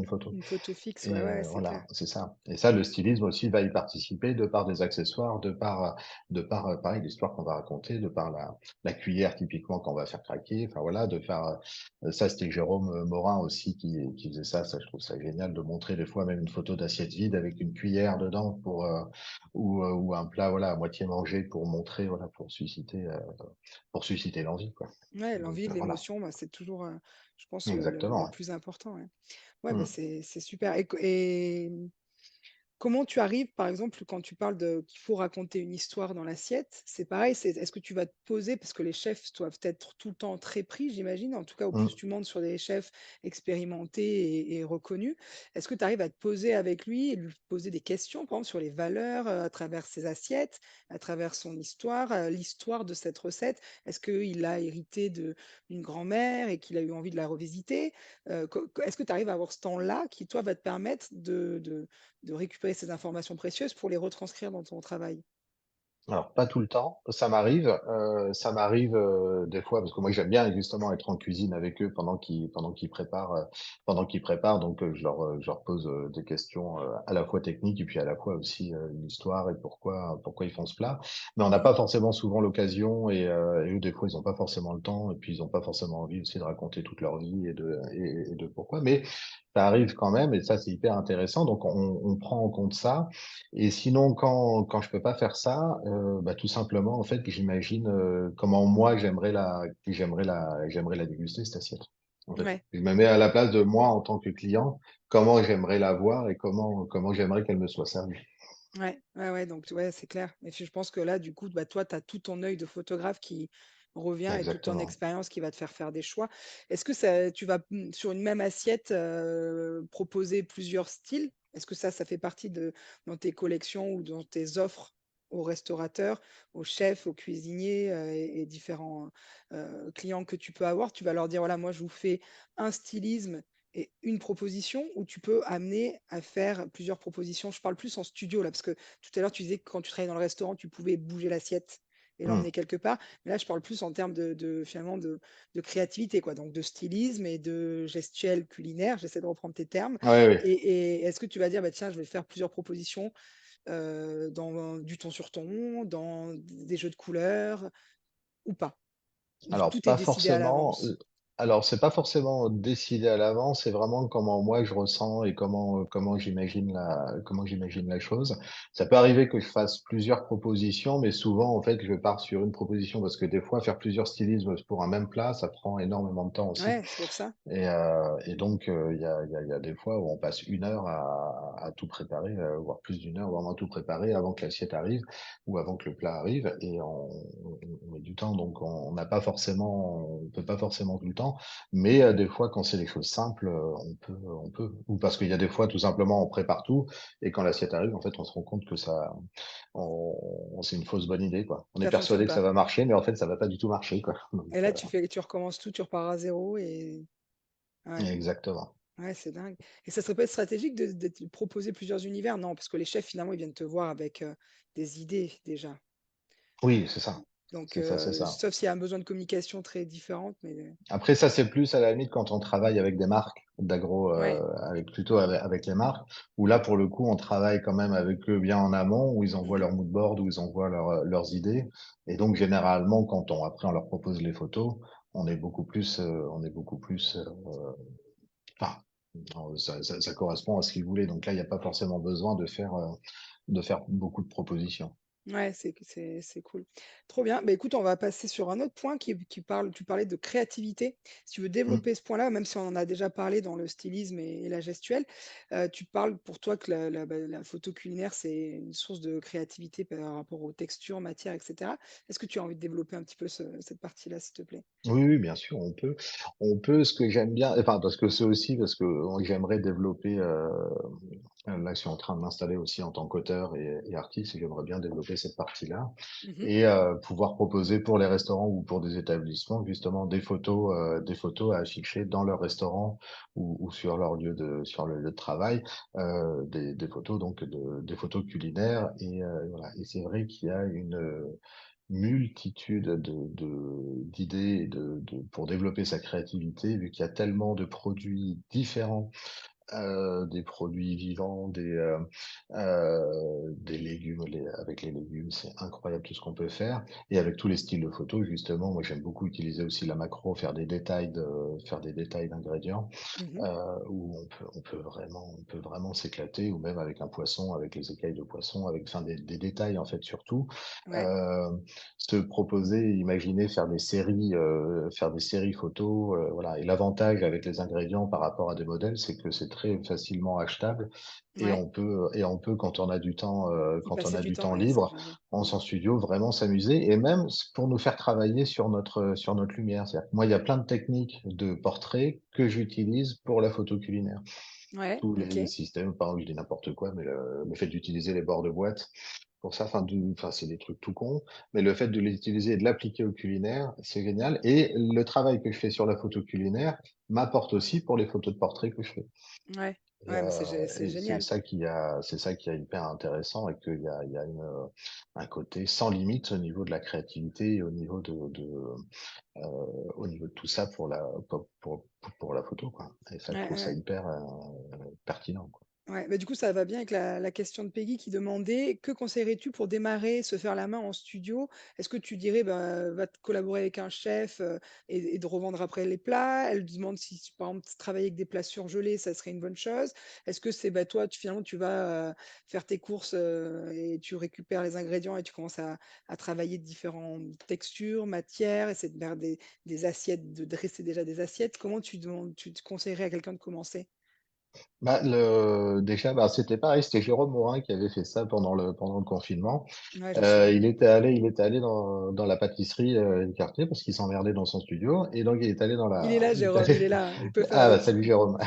photo. Une photo fixe, ouais, Et ouais, c'est voilà, clair. c'est ça. Et ça, le stylisme aussi va y participer de par des accessoires, de par, pareil, l'histoire qu'on va raconter, de par la cuillère typiquement qu'on va faire craquer. Enfin voilà, de faire ça, c'était Jérôme Morin aussi qui faisait ça. Ça, je trouve ça génial de montrer des fois même une photo d'assiette vide avec une cuillère dedans ou un plat voilà à moitié mangé pour montrer voilà pour susciter l'envie quoi. Ouais, Donc l'envie, voilà, l'émotion, bah, c'est toujours, je pense le exactement. plus important, ouais. Ouais, bah, Ouais. c'est super et comment tu arrives, par exemple, quand tu parles de qu'il faut raconter une histoire dans l'assiette, c'est pareil, est-ce que tu vas te poser parce que les chefs doivent être tout le temps très pris, j'imagine, en tout cas, au Mm. plus tu montes sur des chefs expérimentés et reconnus. Est-ce que tu arrives à te poser avec lui et lui poser des questions, par exemple, sur les valeurs, à travers ses assiettes, à travers son histoire, l'histoire de cette recette? Est-ce qu'il a hérité d'une grand-mère et qu'il a eu envie de la revisiter? Est-ce que tu arrives à avoir ce temps-là qui, toi, va te permettre de récupérer ces informations précieuses pour les retranscrire dans ton travail. Alors, pas tout le temps, ça m'arrive, des fois parce que moi j'aime bien justement être en cuisine avec eux pendant qu'ils préparent donc je leur pose, des questions, à la fois techniques et puis à la fois aussi, une histoire et pourquoi ils font ce plat. Mais on n'a Mmh. pas forcément souvent l'occasion et eux des fois ils ont pas forcément le temps et puis ils ont pas forcément envie aussi de raconter toute leur vie et de pourquoi. Mais ça arrive quand même et ça c'est hyper intéressant donc on prend en compte ça et sinon quand je peux pas faire ça, bah, tout simplement, en fait, que j'imagine, comment moi j'aimerais la déguster cette assiette, en fait. Ouais, Je me mets à la place de moi en tant que client, comment j'aimerais la voir et comment j'aimerais qu'elle me soit servie. ouais, ouais, ouais, donc ouais, c'est clair. Et puis je pense que là, du coup, bah, toi, tu as tout ton œil de photographe qui revient et toute ton Exactement. expérience qui va te faire des choix. Est-ce que ça tu vas, sur une même assiette, proposer plusieurs styles? Est-ce que ça fait partie de dans tes collections ou dans tes offres aux restaurateurs, aux chefs, aux cuisiniers, et différents, clients que tu peux avoir? Tu vas leur dire: «Voilà, moi, je vous fais un stylisme et une proposition» ou tu peux amener à faire plusieurs propositions? Je parle plus en studio là, parce que tout à l'heure tu disais que quand tu travaillais dans le restaurant, tu pouvais bouger l'assiette et Mmh. l'emmener quelque part. Mais là, je parle plus en termes de finalement de créativité quoi, donc de stylisme et de gestuelle culinaire. J'essaie de reprendre tes termes Oui, oui. et est-ce que tu vas dire: «Bah, tiens, je vais faire plusieurs propositions, dans du ton sur ton, dans des jeux de couleurs» ou pas? Ou Alors tout est pas décidé à forcément, l'avance? alors c'est pas forcément décidé à l'avance, c'est vraiment comment moi je ressens et comment j'imagine la chose. Ça peut arriver que je fasse plusieurs propositions, mais souvent en fait je pars sur une proposition parce que des fois faire plusieurs stylismes pour un même plat, ça prend énormément de temps aussi. Ouais, c'est pour ça. Et donc, il y a des fois où on passe 1 heure à tout préparer, voire plus d'1 heure, vraiment à tout préparer avant que l'assiette arrive ou avant que le plat arrive et on met du temps donc on peut pas forcément tout le temps. Mais, des fois quand c'est des choses simples, on peut. Ou parce qu'il y a des fois tout simplement on prépare tout et quand l'assiette arrive, en fait, on se rend compte que c'est une fausse bonne idée, quoi. On est Ça fonctionne persuadé que ça pas. va marcher, mais en fait ça va pas du tout marcher, quoi. Et Donc, là, tu recommences tout, tu repars à zéro et ouais. exactement. Ouais, c'est dingue et ça serait pas stratégique de te proposer plusieurs univers? Non, parce que les chefs, finalement, ils viennent te voir avec, des idées déjà. Oui, c'est ça. Donc, C'est ça, c'est ça. sauf s'il y a un besoin de communication très différente, mais Après ça, c'est plus à la limite quand on travaille avec des marques ouais. avec plutôt avec les marques, où là, pour le coup, on travaille quand même avec eux bien en amont, où ils envoient Mmh. leur mood board, où ils envoient leurs idées. Et donc, généralement, après, on leur propose les photos, on est beaucoup plus, enfin, ça correspond à ce qu'ils voulaient. Donc là, il n'y a pas forcément besoin de faire beaucoup de propositions. Ouais, c'est cool. Trop bien. Bah, écoute, on va passer sur un autre point qui parle tu parlais de créativité. Si tu veux Mmh. développer ce point-là, même si on en a déjà parlé dans le stylisme et la gestuelle, tu parles pour toi que la photo culinaire, c'est une source de créativité par rapport aux textures, matières et cetera. Est-ce que tu as envie de développer un petit peu cette partie-là, s'il te plaît? Oui, oui, bien sûr, on peut. On peut. Ce que j'aime bien, enfin, parce que c'est aussi parce que j'aimerais développer. Là, je suis en train de m'installer aussi en tant qu'auteur et artiste, et j'aimerais bien développer cette partie-là Mmh. et pouvoir proposer pour les restaurants ou pour des établissements justement des photos à afficher dans leur restaurant ou sur le lieu de travail, des photos des photos culinaires et voilà. Et c'est vrai qu'il y a une multitude d'idées et pour développer sa créativité, vu qu'il y a tellement de produits différents, des produits vivants, des légumes, avec les légumes, c'est incroyable tout ce qu'on peut faire et avec tous les styles de photos justement, moi j'aime beaucoup utiliser aussi la macro, faire des détails d'ingrédients, Mmh. où on peut vraiment s'éclater ou même avec un poisson, avec les écailles de poisson, avec enfin des détails en fait surtout. Ouais, Heu, Se proposer, imaginer faire des séries photos, voilà et l'avantage avec les ingrédients par rapport à des modèles, c'est que c'est très facilement achetable ouais. et on peut Y quand on passer a du du temps, temps ouais, c'est libre, génial. en son studio, vraiment s'amuser et même pour nous faire travailler sur notre lumière. C'est-à-dire que moi, il y a plein de techniques de portrait que j'utilise pour la photo culinaire. Ouais, Tous les OK. systèmes, par exemple, je dis n'importe quoi, mais le fait d'utiliser les bords de boîte pour ça, enfin, c'est des trucs tout cons, mais le fait de l'utiliser et de l'appliquer au culinaire, c'est génial. Et le travail que je fais sur la photo culinaire m'apporte aussi pour les photos de portrait que je fais. Ouais. Ouais, mais c'est Et génial. c'est ça qui est hyper intéressant et il y a un côté sans limite au niveau de la créativité et au niveau de tout ça pour la photo, quoi. Et ça, je Ouais, trouve ça ouais. hyper pertinent, quoi. Ouais, bah, du coup, ça va bien avec la question de Peggy qui demandait: «Que conseillerais-tu pour démarrer, se faire la main en studio?» Est-ce que tu dirais, bah, va te collaborer avec un chef, et de revendre après les plats? Elle demande si, par exemple, travailler avec des plats surgelés, ça serait une bonne chose. Est-ce que c'est, bah, toi, finalement, tu vas, faire tes courses, et tu récupères les ingrédients et tu commences à travailler différentes textures, matières, essayer de faire des assiettes, de dresser déjà des assiettes? Comment tu te conseillerais à quelqu'un de commencer? Bah, déjà, bah, c'était pareil, c'était Jérôme Morin qui avait fait ça pendant le confinement. Ouais, je me souviens. Il était allé dans la pâtisserie Cartier parce qu'il s'emmerdait dans son studio. Et donc, Il est là, il est Jérôme, il allé, est là, il peut faire ah, bah, avec. salut Jérôme.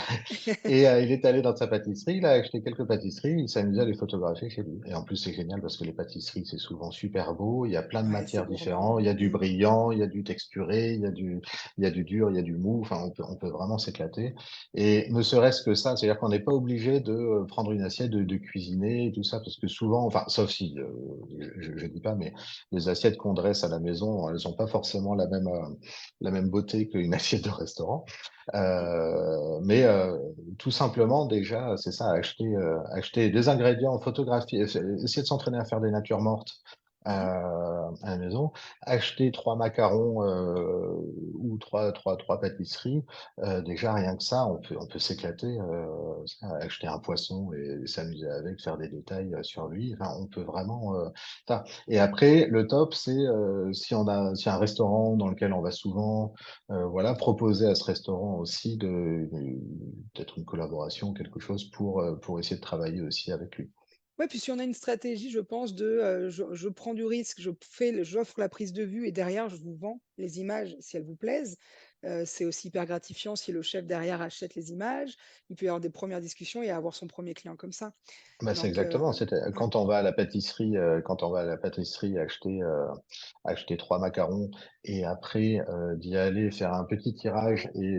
Et il est allé dans sa pâtisserie, il a acheté quelques pâtisseries, il s'amusait à les photographier chez lui. Et en plus, c'est génial parce que les pâtisseries, c'est souvent super beau, il y a plein de Ouais, c'est matières différentes, gourmand. il y a du Mmh. brillant, il y a du texturé, il y a du dur, il y a du mou, enfin, on peut vraiment s'éclater. Et ne serait-ce que ça, c'est-à-dire qu'on n'est pas obligé de prendre une assiette, de cuisiner et tout ça, parce que souvent, enfin, sauf si, je dis pas, mais les assiettes qu'on dresse à la maison, elles ont pas forcément la même beauté qu'une assiette de restaurant. Mmh. Mais tout simplement, déjà, c'est ça, acheter des ingrédients, photographier, essayer de s'entraîner à faire des natures mortes Mmh. à la maison, acheter 3 macarons ou trois pâtisseries. Déjà, rien que ça, on peut s'éclater, acheter un poisson et s'amuser avec, faire des détails sur lui. Enfin, on peut vraiment. Et après, le top, c'est si un restaurant dans lequel on va souvent, voilà, proposer à ce restaurant aussi peut-être une collaboration, quelque chose pour essayer de travailler aussi avec lui. Ouais, puis si on a une stratégie, je pense, je prends du risque, j'offre la prise de vue et derrière je vous vends les images si elles vous plaisent. C'est aussi hyper gratifiant si le chef derrière achète les images. Il peut y avoir des premières discussions et avoir son premier client comme ça. Bah, c'est Donc exactement, c'était ouais, quand on va à la pâtisserie acheter 3 macarons et après, d'y aller faire un petit tirage et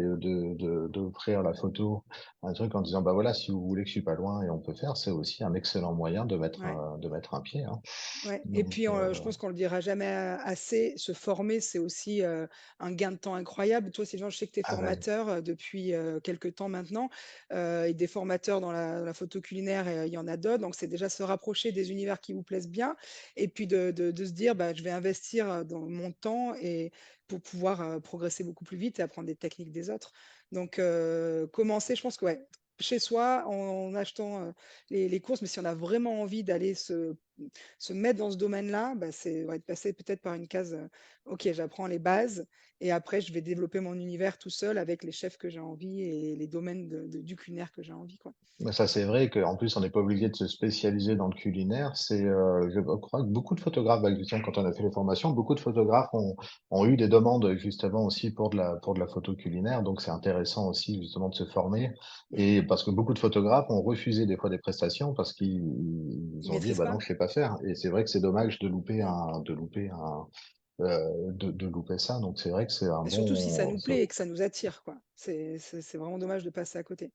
d'offrir la photo, un truc en disant: «Bah, voilà, si vous voulez que je suis pas loin et on peut faire», c'est aussi un excellent moyen ouais. de mettre un pied, hein. Ouais et Donc puis, je pense qu'on le dira jamais assez, se former, c'est aussi, un gain de temps incroyable. Toi, Sylvain, je sais que tu es ah bah, formateur, depuis, quelque temps maintenant, et des formateurs dans la photo culinaire, il y en a d'autres, donc c'est déjà se rapprocher des univers qui vous plaisent bien et puis de se dire: «Bah, je vais investir, dans mon temps et pour pouvoir, progresser beaucoup plus vite et apprendre des techniques des autres». Donc commencer, je pense que ouais, chez soi, en achetant, les courses, mais si on a vraiment envie d'aller se mettre dans ce domaine-là, bah, c'est ouais, de passer peut-être par une case, OK, j'apprends les bases et après je vais développer mon univers tout seul avec les chefs que j'ai envie et les domaines du culinaire que j'ai envie, quoi. bah, ça, c'est vrai qu'en plus, on n'est pas obligé de se spécialiser dans le culinaire. Je crois que beaucoup de photographes, bah, tiens, quand on a fait les formations, beaucoup de photographes ont eu des demandes justement aussi pour de la photo culinaire. Donc, c'est intéressant aussi justement de se former. Mmh. Et parce que beaucoup de photographes ont refusé des fois des prestations parce Ils qu'ils ont dit, maîtrisent bah pas? non, je sais pas faire. Et c'est vrai que c'est dommage Mmh. de louper ça. Donc, c'est vrai que c'est un Et surtout si ça bon, nous plaît et que ça nous attire, quoi. C'est vraiment dommage de passer à côté.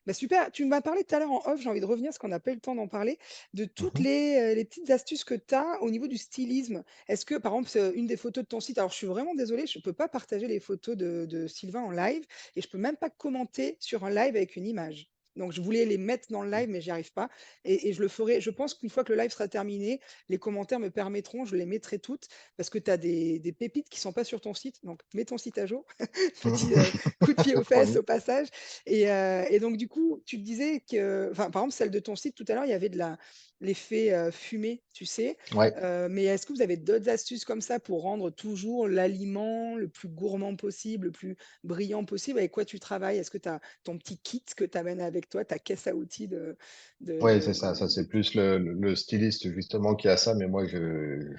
Bah, super, tu m'as parlé tout à l'heure en off, j'ai envie de revenir parce qu'on n'a pas eu le temps d'en parler, de toutes Mhm. les petites astuces que tu as au niveau du stylisme. Est-ce que, par exemple, une des photos de ton site alors je suis vraiment désolée, je ne peux pas partager les photos de Sylvain en live et je peux même pas commenter sur un live avec une image. Donc je voulais les mettre dans le live, mais j'y arrive pas et je le ferai je pense qu'une fois que le live sera terminé, les commentaires me permettront, je les mettrai toutes parce que tu as des pépites qui sont pas sur ton site, donc mets ton site à jour. Petit, coup de pied aux fesses Promis. au passage et donc du coup, tu te disais que enfin, par exemple, celle de ton site tout à l'heure, il y avait de l'effet, fumée, tu sais? Ouais. Mais est-ce que vous avez d'autres astuces comme ça pour rendre toujours l'aliment le plus gourmand possible, le plus brillant possible? Avec quoi tu travailles? Est-ce que tu as ton petit kit que tu amènes avec toi, ta caisse à outils de Ouais, de c'est ça. Ça, de c'est plus le styliste justement qui a ça, mais moi, je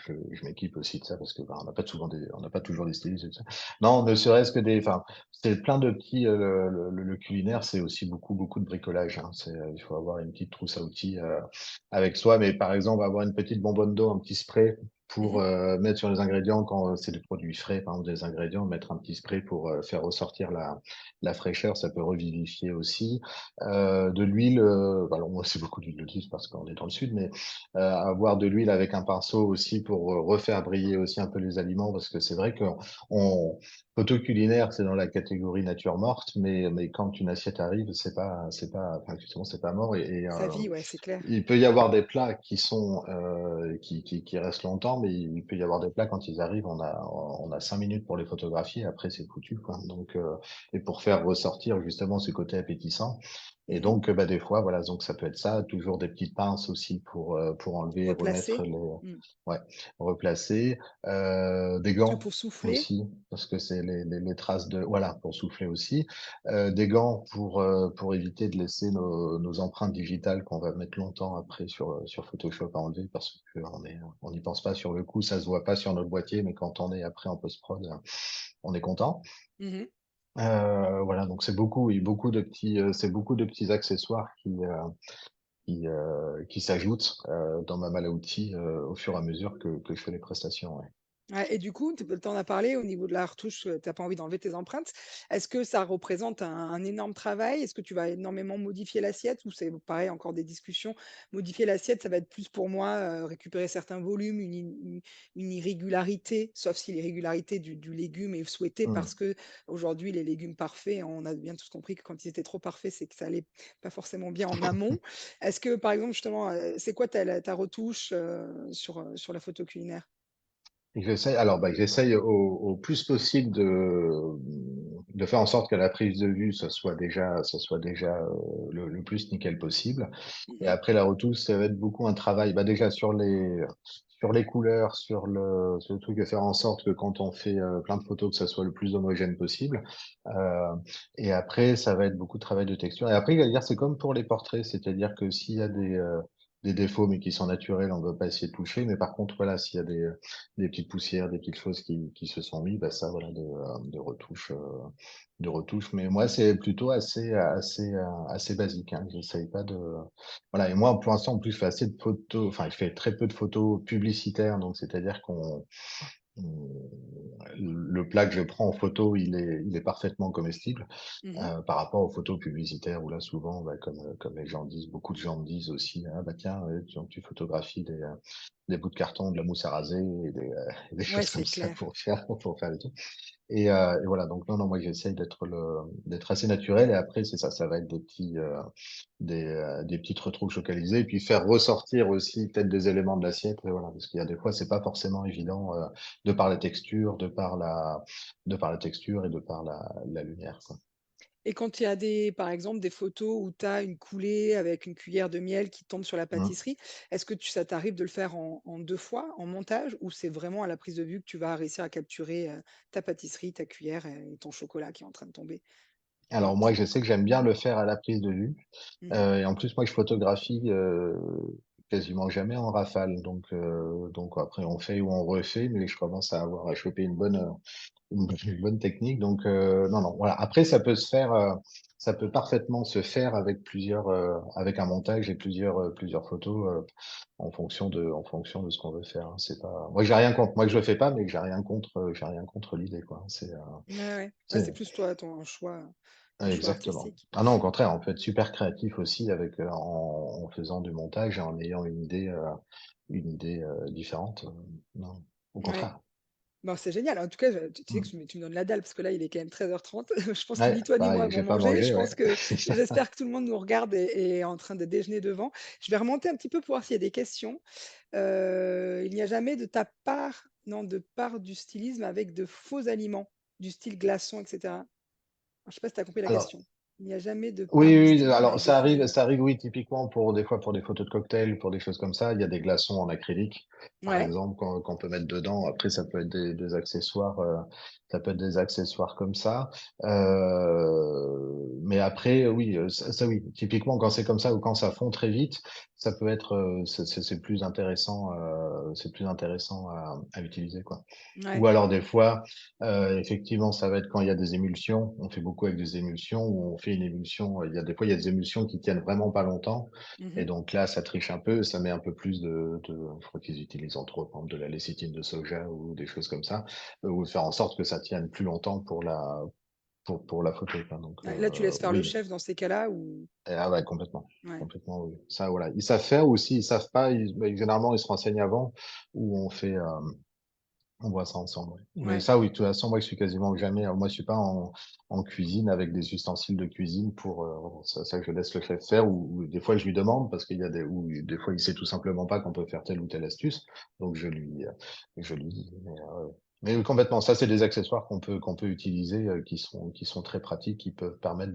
m'équipe aussi de ça parce que bah, on n'a pas toujours des stylistes et tout ça. Non, ne serait-ce que enfin, c'est plein de petits. Le culinaire, c'est aussi beaucoup de bricolage. Hein. Il faut avoir une petite trousse à outils avec soi, mais par exemple, avoir une petite bonbonne d'eau, un petit spray. pour Mmh. mettre sur les ingrédients quand c'est des produits frais, par exemple des ingrédients, mettre un petit spray pour faire ressortir la fraîcheur, ça peut revivifier aussi. De l'huile, alors moi c'est beaucoup d'huile d'olive parce qu'on est dans le sud, mais avoir de l'huile avec un pinceau aussi pour refaire briller aussi un peu les aliments, parce que c'est vrai que on, photo culinaire, c'est dans la catégorie nature morte, mais quand une assiette arrive, enfin, justement, c'est pas mort Sa vie, ouais, c'est clair. il peut y avoir des plats qui sont qui restent longtemps, mais il peut y avoir des plats quand ils arrivent, on a 5 minutes pour les photographier, après c'est foutu, quoi. Donc et pour faire ressortir justement ce côté appétissant. Et Mmh. donc bah des fois voilà, donc ça peut être ça, toujours des petites pinces aussi pour enlever, remettre Replacer. les Mmh. ouais, replacer, des Des trucs gants pour souffler. aussi parce que c'est les traces de voilà pour souffler aussi. Des gants pour éviter de laisser nos empreintes digitales qu'on va mettre longtemps après sur Photoshop à enlever parce on n'y pense pas sur le coup, ça se voit pas sur notre boîtier, mais quand on est après en post-prod, on est content. Mmh. Voilà, donc c'est beaucoup, oui, c'est beaucoup de petits accessoires qui s'ajoutent dans ma malle à outils au fur et à mesure que je fais les prestations. Ouais. Ouais, et du coup, tu en as parlé au niveau de la retouche, tu pas envie d'enlever tes empreintes. Est-ce que ça représente un énorme travail? Est-ce que tu vas énormément modifier l'assiette ou c'est pareil, encore des discussions? Modifier l'assiette, ça va être plus pour moi, récupérer certains volumes, une irrégularité, sauf si l'irrégularité du légume est souhaitée Hmm. parce que aujourd'hui les légumes parfaits, on a bien tous compris que quand ils étaient trop parfaits, c'est que ça allait pas forcément bien en amont. Est-ce que, par exemple, justement, c'est quoi ta retouche, sur la photo culinaire? J'essaye au plus possible de faire en sorte que la prise de vue, ça soit déjà le plus nickel possible. Et Mmh. après la retouche, ça va être beaucoup un travail, bah déjà sur les couleurs, sur le truc de faire en sorte que quand on fait plein de photos, que ça soit le plus homogène possible. Euh, et après, ça va être beaucoup de travail de texture. Et après, il va dire, c'est comme pour les portraits, c'est-à-dire que s'il y a des défauts mais qui sont naturels, on ne va pas essayer de toucher. Mais par contre, voilà, s'il y a des petites poussières, des petites choses qui se sont mises, bah ça, voilà, de retouches, de retouches. Mais moi, c'est plutôt assez basique. Hein. J'essaye pas de, voilà. Et moi, pour l'instant, en plus, je fais assez de photos, enfin, je fais très peu de photos publicitaires, donc c'est-à-dire le plat que je prends en photo, il est parfaitement comestible Mmh. par rapport aux photos publicitaires où là souvent, bah, comme les gens disent, beaucoup de gens me disent aussi, ah bah tiens, tu photographies des bouts de carton, de la mousse à raser et des Ouais, choses comme c'est ça clair. pour faire les trucs. Et voilà, donc non, non, moi j'essaye d'être assez naturel et après c'est ça, ça va être des petites retouches localisées et puis faire ressortir aussi peut-être des éléments de l'assiette, et voilà, parce qu'il y a des fois c'est pas forcément évident de par la texture, de par la texture et de par la lumière, quoi. Et quand il y a par exemple, des photos où tu as une coulée avec une cuillère de miel qui tombe sur la Mm. pâtisserie, est-ce que ça t'arrive de le faire en 2 fois, en montage? Ou c'est vraiment à la prise de vue que tu vas réussir à capturer, ta pâtisserie, ta cuillère et ton chocolat qui est en train de tomber? Alors moi je sais que j'aime bien le faire à la prise de vue. Mmh. Et en plus moi je photographie quasiment jamais en rafale, donc après on fait ou on refait, mais je commence à avoir à choper une bonne technique. Donc non, non, voilà. Après, ça peut parfaitement se faire avec avec un montage et plusieurs photos en fonction de ce qu'on veut faire. Hein. C'est pas, moi j'ai rien contre. Moi je le fais pas, mais j'ai rien contre l'idée, quoi. Ouais, ouais. Ouais, C'est c'est plus toi, ton choix exactement. artistique. Ah non, au contraire, on peut être super créatif aussi avec en faisant du montage et en ayant une idée différente. Non, au Ouais. contraire. Bon, c'est génial. En tout cas, tu sais que Mm. tu me donnes la dalle parce que là, il est quand même 13h30. Je pense que Ouais, ni toi ni moi pareil, avons j'ai pas mangé. Je mangé, ouais. pense que C'est ça. j'espère que tout le monde nous regarde et est en train de déjeuner devant. Je vais remonter un petit peu pour voir s'il y a des questions. Il n'y a jamais de ta part, non, de part du stylisme avec de faux aliments, du style glaçon, et cetera? Alors, je sais pas si tu as compris la Alors, question. Il n'y a jamais de part oui, du oui, oui, stylisme alors avec de faux ça aliments? arrive, oui, typiquement des fois pour des photos de cocktails, pour des choses comme ça, il y a des glaçons en acrylique, par Ouais. exemple, qu'on peut mettre dedans. Après, ça peut être des accessoires, ça peut être des accessoires comme ça. Mais après, oui, oui, typiquement, quand c'est comme ça ou quand ça fond très vite, ça peut être, c'est plus intéressant à utiliser, quoi. Ouais. Ou alors des fois, effectivement, ça va être quand il y a des émulsions. On fait beaucoup avec des émulsions où on fait une émulsion, il y a des fois, il y a des émulsions qui tiennent vraiment pas longtemps et Mmh. donc là, ça triche un peu, ça met un peu plus je crois qu'ils utilisent entre autres, par exemple, de la lécithine de soja ou des choses comme ça, ou faire en sorte que ça tienne plus longtemps pour la photo, quoi, donc Ouais, là, tu laisses faire le oui. chef dans ces cas-là ou Ah ouais, complètement, ouais, complètement, oui. Ça, voilà. Ils savent faire ou s'ils savent pas, généralement, ils se renseignent avant ou on voit ça ensemble, ouais. Mais ouais. ça, oui, de toute façon, moi, je suis quasiment jamais, moi, je suis pas en cuisine avec des ustensiles de cuisine voilà, ça, je laisse le chef faire ou des fois, je lui demande parce qu'il y a ou des fois, il sait tout simplement pas qu'on peut faire telle ou telle astuce. Donc, je lui dis. Mais oui, complètement. Ça, c'est des accessoires qu'on peut utiliser, qui sont très pratiques, qui peuvent permettre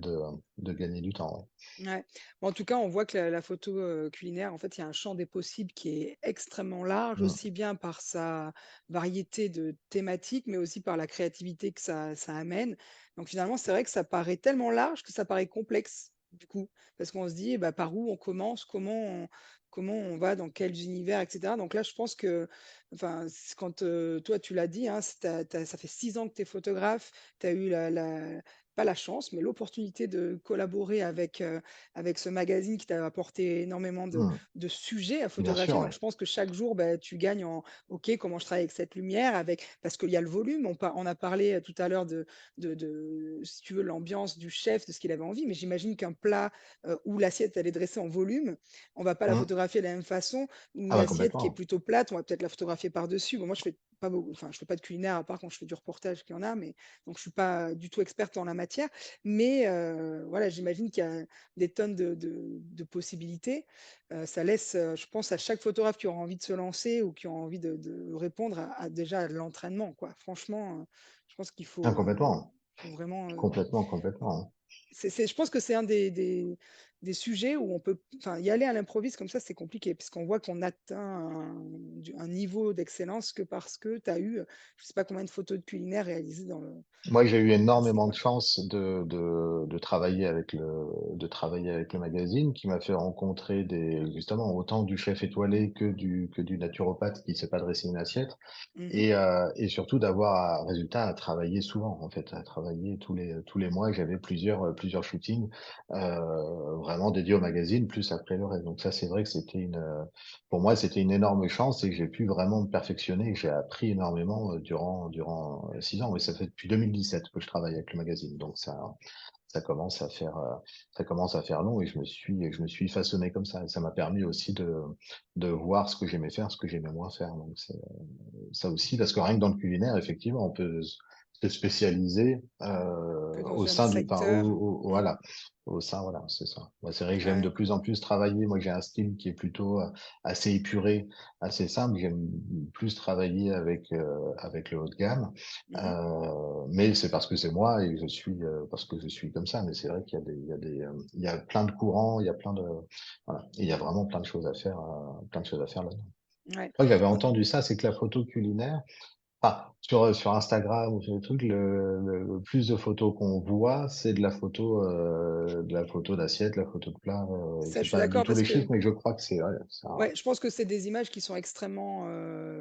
de gagner du temps, Ouais. Bon, en tout cas, on voit que la photo, culinaire, en fait, il y a un champ des possibles qui est extrêmement large, ouais. Mmh. aussi bien par sa variété de thématiques, mais aussi par la créativité que ça amène. Donc finalement, c'est vrai que ça paraît tellement large que ça paraît complexe, du coup. Parce qu'on se dit: «Bah, par où on commence? Comment on va dans quels univers?» et cetera. Donc là, je pense que enfin, quand, toi, tu l'as dit, hein, ça fait 6 ans que tu es photographe, tu as eu la pas la chance, mais l'opportunité de collaborer avec ce magazine qui t'a apporté énormément Mmh. de sujets à Bien sûr, photographier. ouais. Donc, je pense que chaque jour, bah, tu gagnes en OK, comment je travaille avec cette lumière, parce qu'il y a le volume. On a parlé tout à l'heure si tu veux, l'ambiance du chef, de ce qu'il avait envie, mais j'imagine qu'un plat où l'assiette elle est dressée en volume, on va pas la Mmh. photographier de la même façon. Une Ah bah, assiette qui est complètement. plutôt plate, on va peut-être la photographier par-dessus. Bon, moi, je fais pas beaucoup, enfin, je fais pas de culinaire à part quand je fais du reportage qu'il y en a, mais donc je suis pas du tout experte en la matière. Mais voilà, j'imagine qu'il y a des tonnes de possibilités. Ça laisse, je pense à chaque photographe qui aura envie de se lancer ou qui a envie de répondre déjà à l'entraînement, quoi. Franchement, je pense qu'il Ah, complètement. faut vraiment, Complètement, complètement. je pense que c'est un des sujets où on peut enfin, y aller à l'improviste comme ça, c'est compliqué puisqu'on voit qu'on atteint un niveau d'excellence que parce que tu as eu, je sais pas combien de photos de culinaire réalisées dans le Moi, j'ai eu passé, énormément de quoi. chance de travailler avec le magazine qui m'a fait rencontrer justement, autant du chef étoilé que du naturopathe qui sait pas dresser une assiette. Mmh. Et surtout d'avoir un résultat à travailler souvent, en fait, à travailler tous les mois. J'avais plusieurs shootings, vraiment dédiés au magazine, plus après le reste. Donc ça, c'est vrai que pour moi, c'était une énorme chance et que j'ai pu vraiment me perfectionner. J'ai appris énormément durant 6 ans. Oui, ça fait depuis 2017 que je travaille avec le magazine. Donc ça commence à faire, ça commence à faire long et je me suis façonné comme ça. Et ça m'a permis aussi de voir ce que j'aimais faire, ce que j'aimais moins faire. Donc ça aussi, parce que rien que dans le culinaire, effectivement, on peut se spécialiser Que au dans un sein secteur. Mmh. voilà, au sein, voilà, c'est ça. Moi, c'est vrai que j'aime de Ouais. plus en plus travailler. Moi, j'ai un style qui est plutôt assez épuré, assez simple. J'aime plus travailler avec le haut de gamme, Mmh. mais c'est parce que c'est moi et parce que je suis comme ça. Mais c'est vrai qu'il y a il y a plein de courants, il y a plein de, voilà, et il y a vraiment plein de choses à faire là. Ouais. Je crois que j'avais Bon, entendu ça, c'est que la photo culinaire, sur Instagram ou sur les trucs, le plus de photos qu'on voit, c'est de la photo d'assiette, la photo de plat. ça, je J'ai suis pas du d'accord tout parce les chiffres, que mais je crois que c'est ouais, ça. ouais, je pense que c'est des images qui sont extrêmement,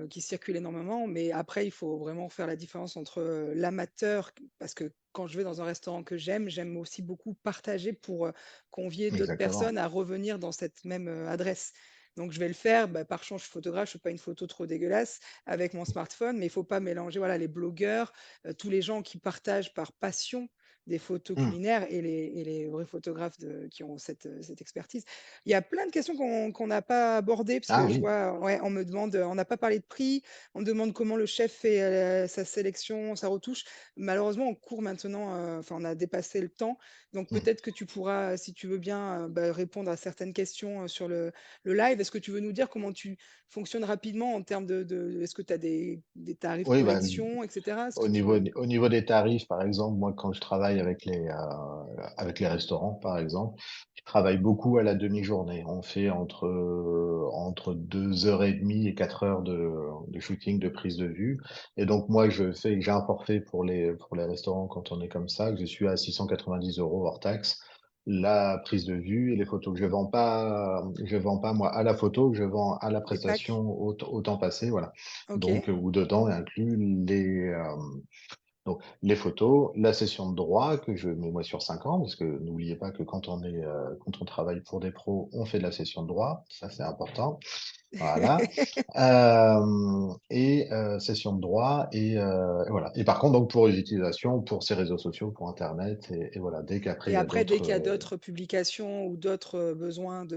qui circulent énormément, mais après il faut vraiment faire la différence entre, l'amateur parce que quand je vais dans un restaurant que j'aime aussi beaucoup partager pour, convier d'autres personnes Exactement. à revenir dans cette même, adresse. Donc je vais le faire, bah, par chance, je suis photographe, je fais pas une photo trop dégueulasse avec mon smartphone, mais il faut pas mélanger, voilà, les blogueurs, tous les gens qui partagent par passion des photos Mmh. culinaires et les vrais photographes qui ont cette expertise. Il y a plein de questions qu'on n'a pas abordées parce Ah que je oui. vois, ouais, on me demande, on n'a pas parlé de prix, on me demande comment le chef fait, sa sélection, sa retouche. Malheureusement, on court maintenant, enfin, on a dépassé le temps, donc Mmh. peut-être que tu pourras, si tu veux bien, bah, répondre à certaines questions, sur le live. Est-ce que tu veux nous dire comment tu fonctionnes rapidement en termes est-ce que tu as des tarifs Oui, bah, collection et cetera? Est-ce que tu veux au niveau des tarifs, par exemple, moi, quand je travaille avec les restaurants, par exemple, je travaille beaucoup à la demi-journée. On fait entre 2h30 et 4 heures de shooting, de prise de vue. Et donc, moi, j'ai un forfait pour les restaurants quand on est comme ça, que je suis à 690 € hors taxe. la prise de vue et les photos. Je vends pas moi à la photo, je vends à la Les packs? prestation au temps passé, voilà. Donc, OK. où dedans est inclus donc les photos, la session de droit que je mets moi sur 5 ans, parce que n'oubliez pas que quand on travaille pour des pros, on fait de la session de droit, ça c'est important. Voilà. Session de droit et voilà. Et par contre, donc pour les utilisations, pour ces réseaux sociaux, pour internet et voilà. Dès qu'après il Et y a après, dès d'autres, qu'il y a d'autres publications ou d'autres, besoins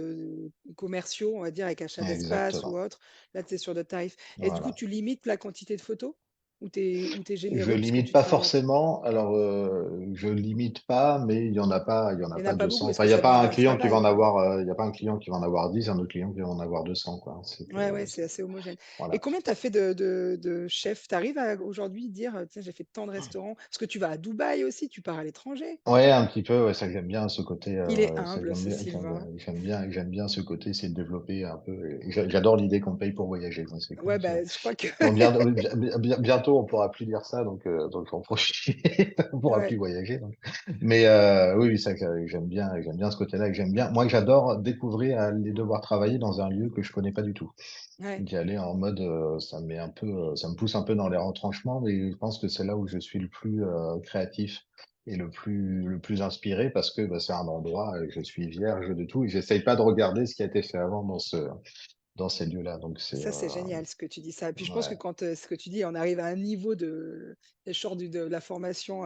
commerciaux, on va dire, avec achat d'espace ou exactement. autre, là, tu es sur d'autres tarifs. Et du coup, Voilà. tu limites la quantité de photos? Ou tu es Je généreux puisque limite tu pas t'adaptes? forcément. Alors, je limite pas, mais il y en Il a y en a pas pas 200. beaucoup parce Enfin, que il y a ça pas demande un un client qui va en travail. avoir, il y a pas un client qui va en avoir 10, un autre client qui va en avoir 200, quoi. Ouais, ouais, c'est assez homogène. Et Voilà. combien tu as fait de chefs? Tu arrives à aujourd'hui dire, «Tiens, j'ai fait tant de restaurants»? Parce que tu vas à Dubaï aussi, tu pars à l'étranger. Ouais, un petit peu, ouais, ça j'aime bien ce côté, Il est ça humble, ce Sylvain. j'aime bien ce côté, c'est de développer un peu. Et j'adore l'idée qu'on me paye pour voyager. Moi, c'est cool. Ouais, bah, je crois que Bon, bientôt, on pourra plus dire ça, donc j'en profite. On pourra plus ouais, voyager. Donc. Mais oui, oui, ça, j'aime bien ce côté-là. Et j'aime bien. Moi, j'adore découvrir, aller devoir travailler dans un lieu que je connais pas du tout. ouais. D'y aller en mode, ça me pousse un peu dans les retranchements, mais je pense que c'est là où je suis le plus créatif et le plus inspiré parce que bah, c'est un endroit, je suis vierge de tout et j'essaye pas de regarder ce qui a été fait avant dans ces lieux-là. Donc c'est, Ça, c'est génial ce que tu dis ça. Et puis je pense que ouais. quand, ce que tu dis, on arrive à un niveau et je sors de la formation,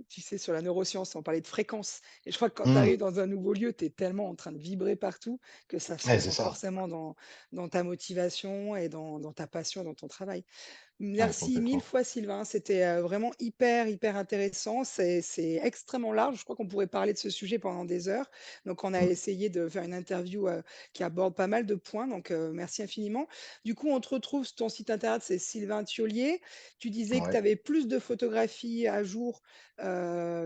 tu sais, sur la neuroscience, on parlait de fréquence. Et je crois que quand tu Hmm. arrives dans un nouveau lieu, tu es tellement en train de vibrer partout que ça se Ouais, c'est ressent ça. forcément dans ta motivation et dans ta passion, dans ton travail. Ouais, Merci mille complètement. fois Sylvain, c'était, vraiment hyper, hyper intéressant. C'est extrêmement large. Je crois qu'on pourrait parler de ce sujet pendant des heures. Donc on a Hmm. essayé de faire une interview, qui aborde pas mal de points, donc merci infiniment. Du coup, on te retrouve ton site internet, c'est Sylvain Thiollier. Tu disais que tu Ouais. avais plus de photographies à jour,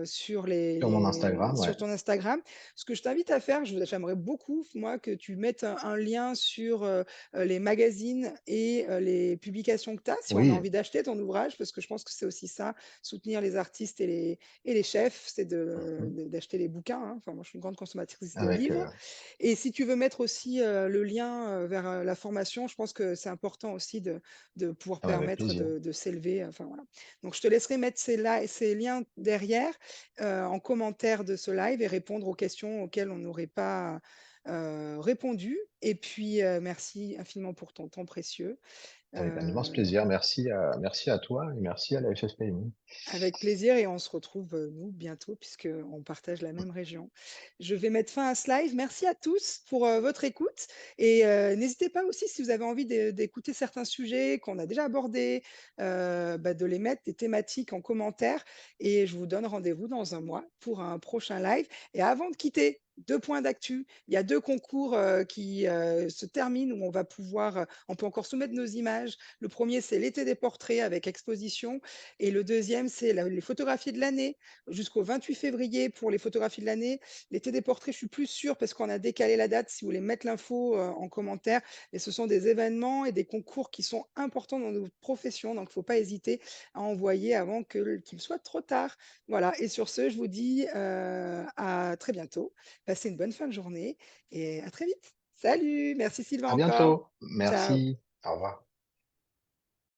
sur Sur mon Instagram, ouais. sur ton Instagram. Ce que je t'invite à faire, j'aimerais beaucoup, moi, que tu mettes un lien sur, les magazines et les publications que tu as, si on a Oui. envie d'acheter ton ouvrage, parce que je pense que c'est aussi ça, soutenir les artistes et les chefs, c'est Mhm. d'acheter les bouquins, hein. Enfin, moi, je suis une grande consommatrice de Avec, livres. Et si tu veux mettre aussi le lien vers la formation, je pense que c'est important aussi de pouvoir avec permettre plaisir. de s'élever. Enfin, voilà. Donc, je te laisserai mettre ces liens derrière en commentaire de ce live et répondre aux questions auxquelles on n'aurait pas répondu. Et puis, merci infiniment pour ton temps précieux. Avec un immense Euh, plaisir. Merci à toi et merci à la FFPMI. Avec plaisir et on se retrouve, nous, bientôt puisqu'on partage la même région. Je vais mettre fin à ce live. Merci à tous pour, votre écoute et n'hésitez pas aussi si vous avez envie d'écouter certains sujets qu'on a déjà abordés, bah, de les mettre des thématiques en commentaire et je vous donne rendez-vous dans un mois pour un prochain live et avant de quitter, 2 points d'actu. Il y a 2 concours, qui, se terminent où on peut encore soumettre nos images. Le premier c'est l'été des portraits avec exposition et le deuxième, c'est les photographies de l'année, jusqu'au 28 février pour les photographies de l'année. L'été des portraits, je suis plus sûre parce qu'on a décalé la date. Si vous voulez mettre l'info en commentaire, et ce sont des événements et des concours qui sont importants dans notre profession, donc il ne faut pas hésiter à envoyer avant qu'il soit trop tard. Voilà, et sur ce, je vous dis à très bientôt. Passez une bonne fin de journée et à très vite. Salut, merci Sylvain À encore. bientôt. Ciao. Merci. Au revoir.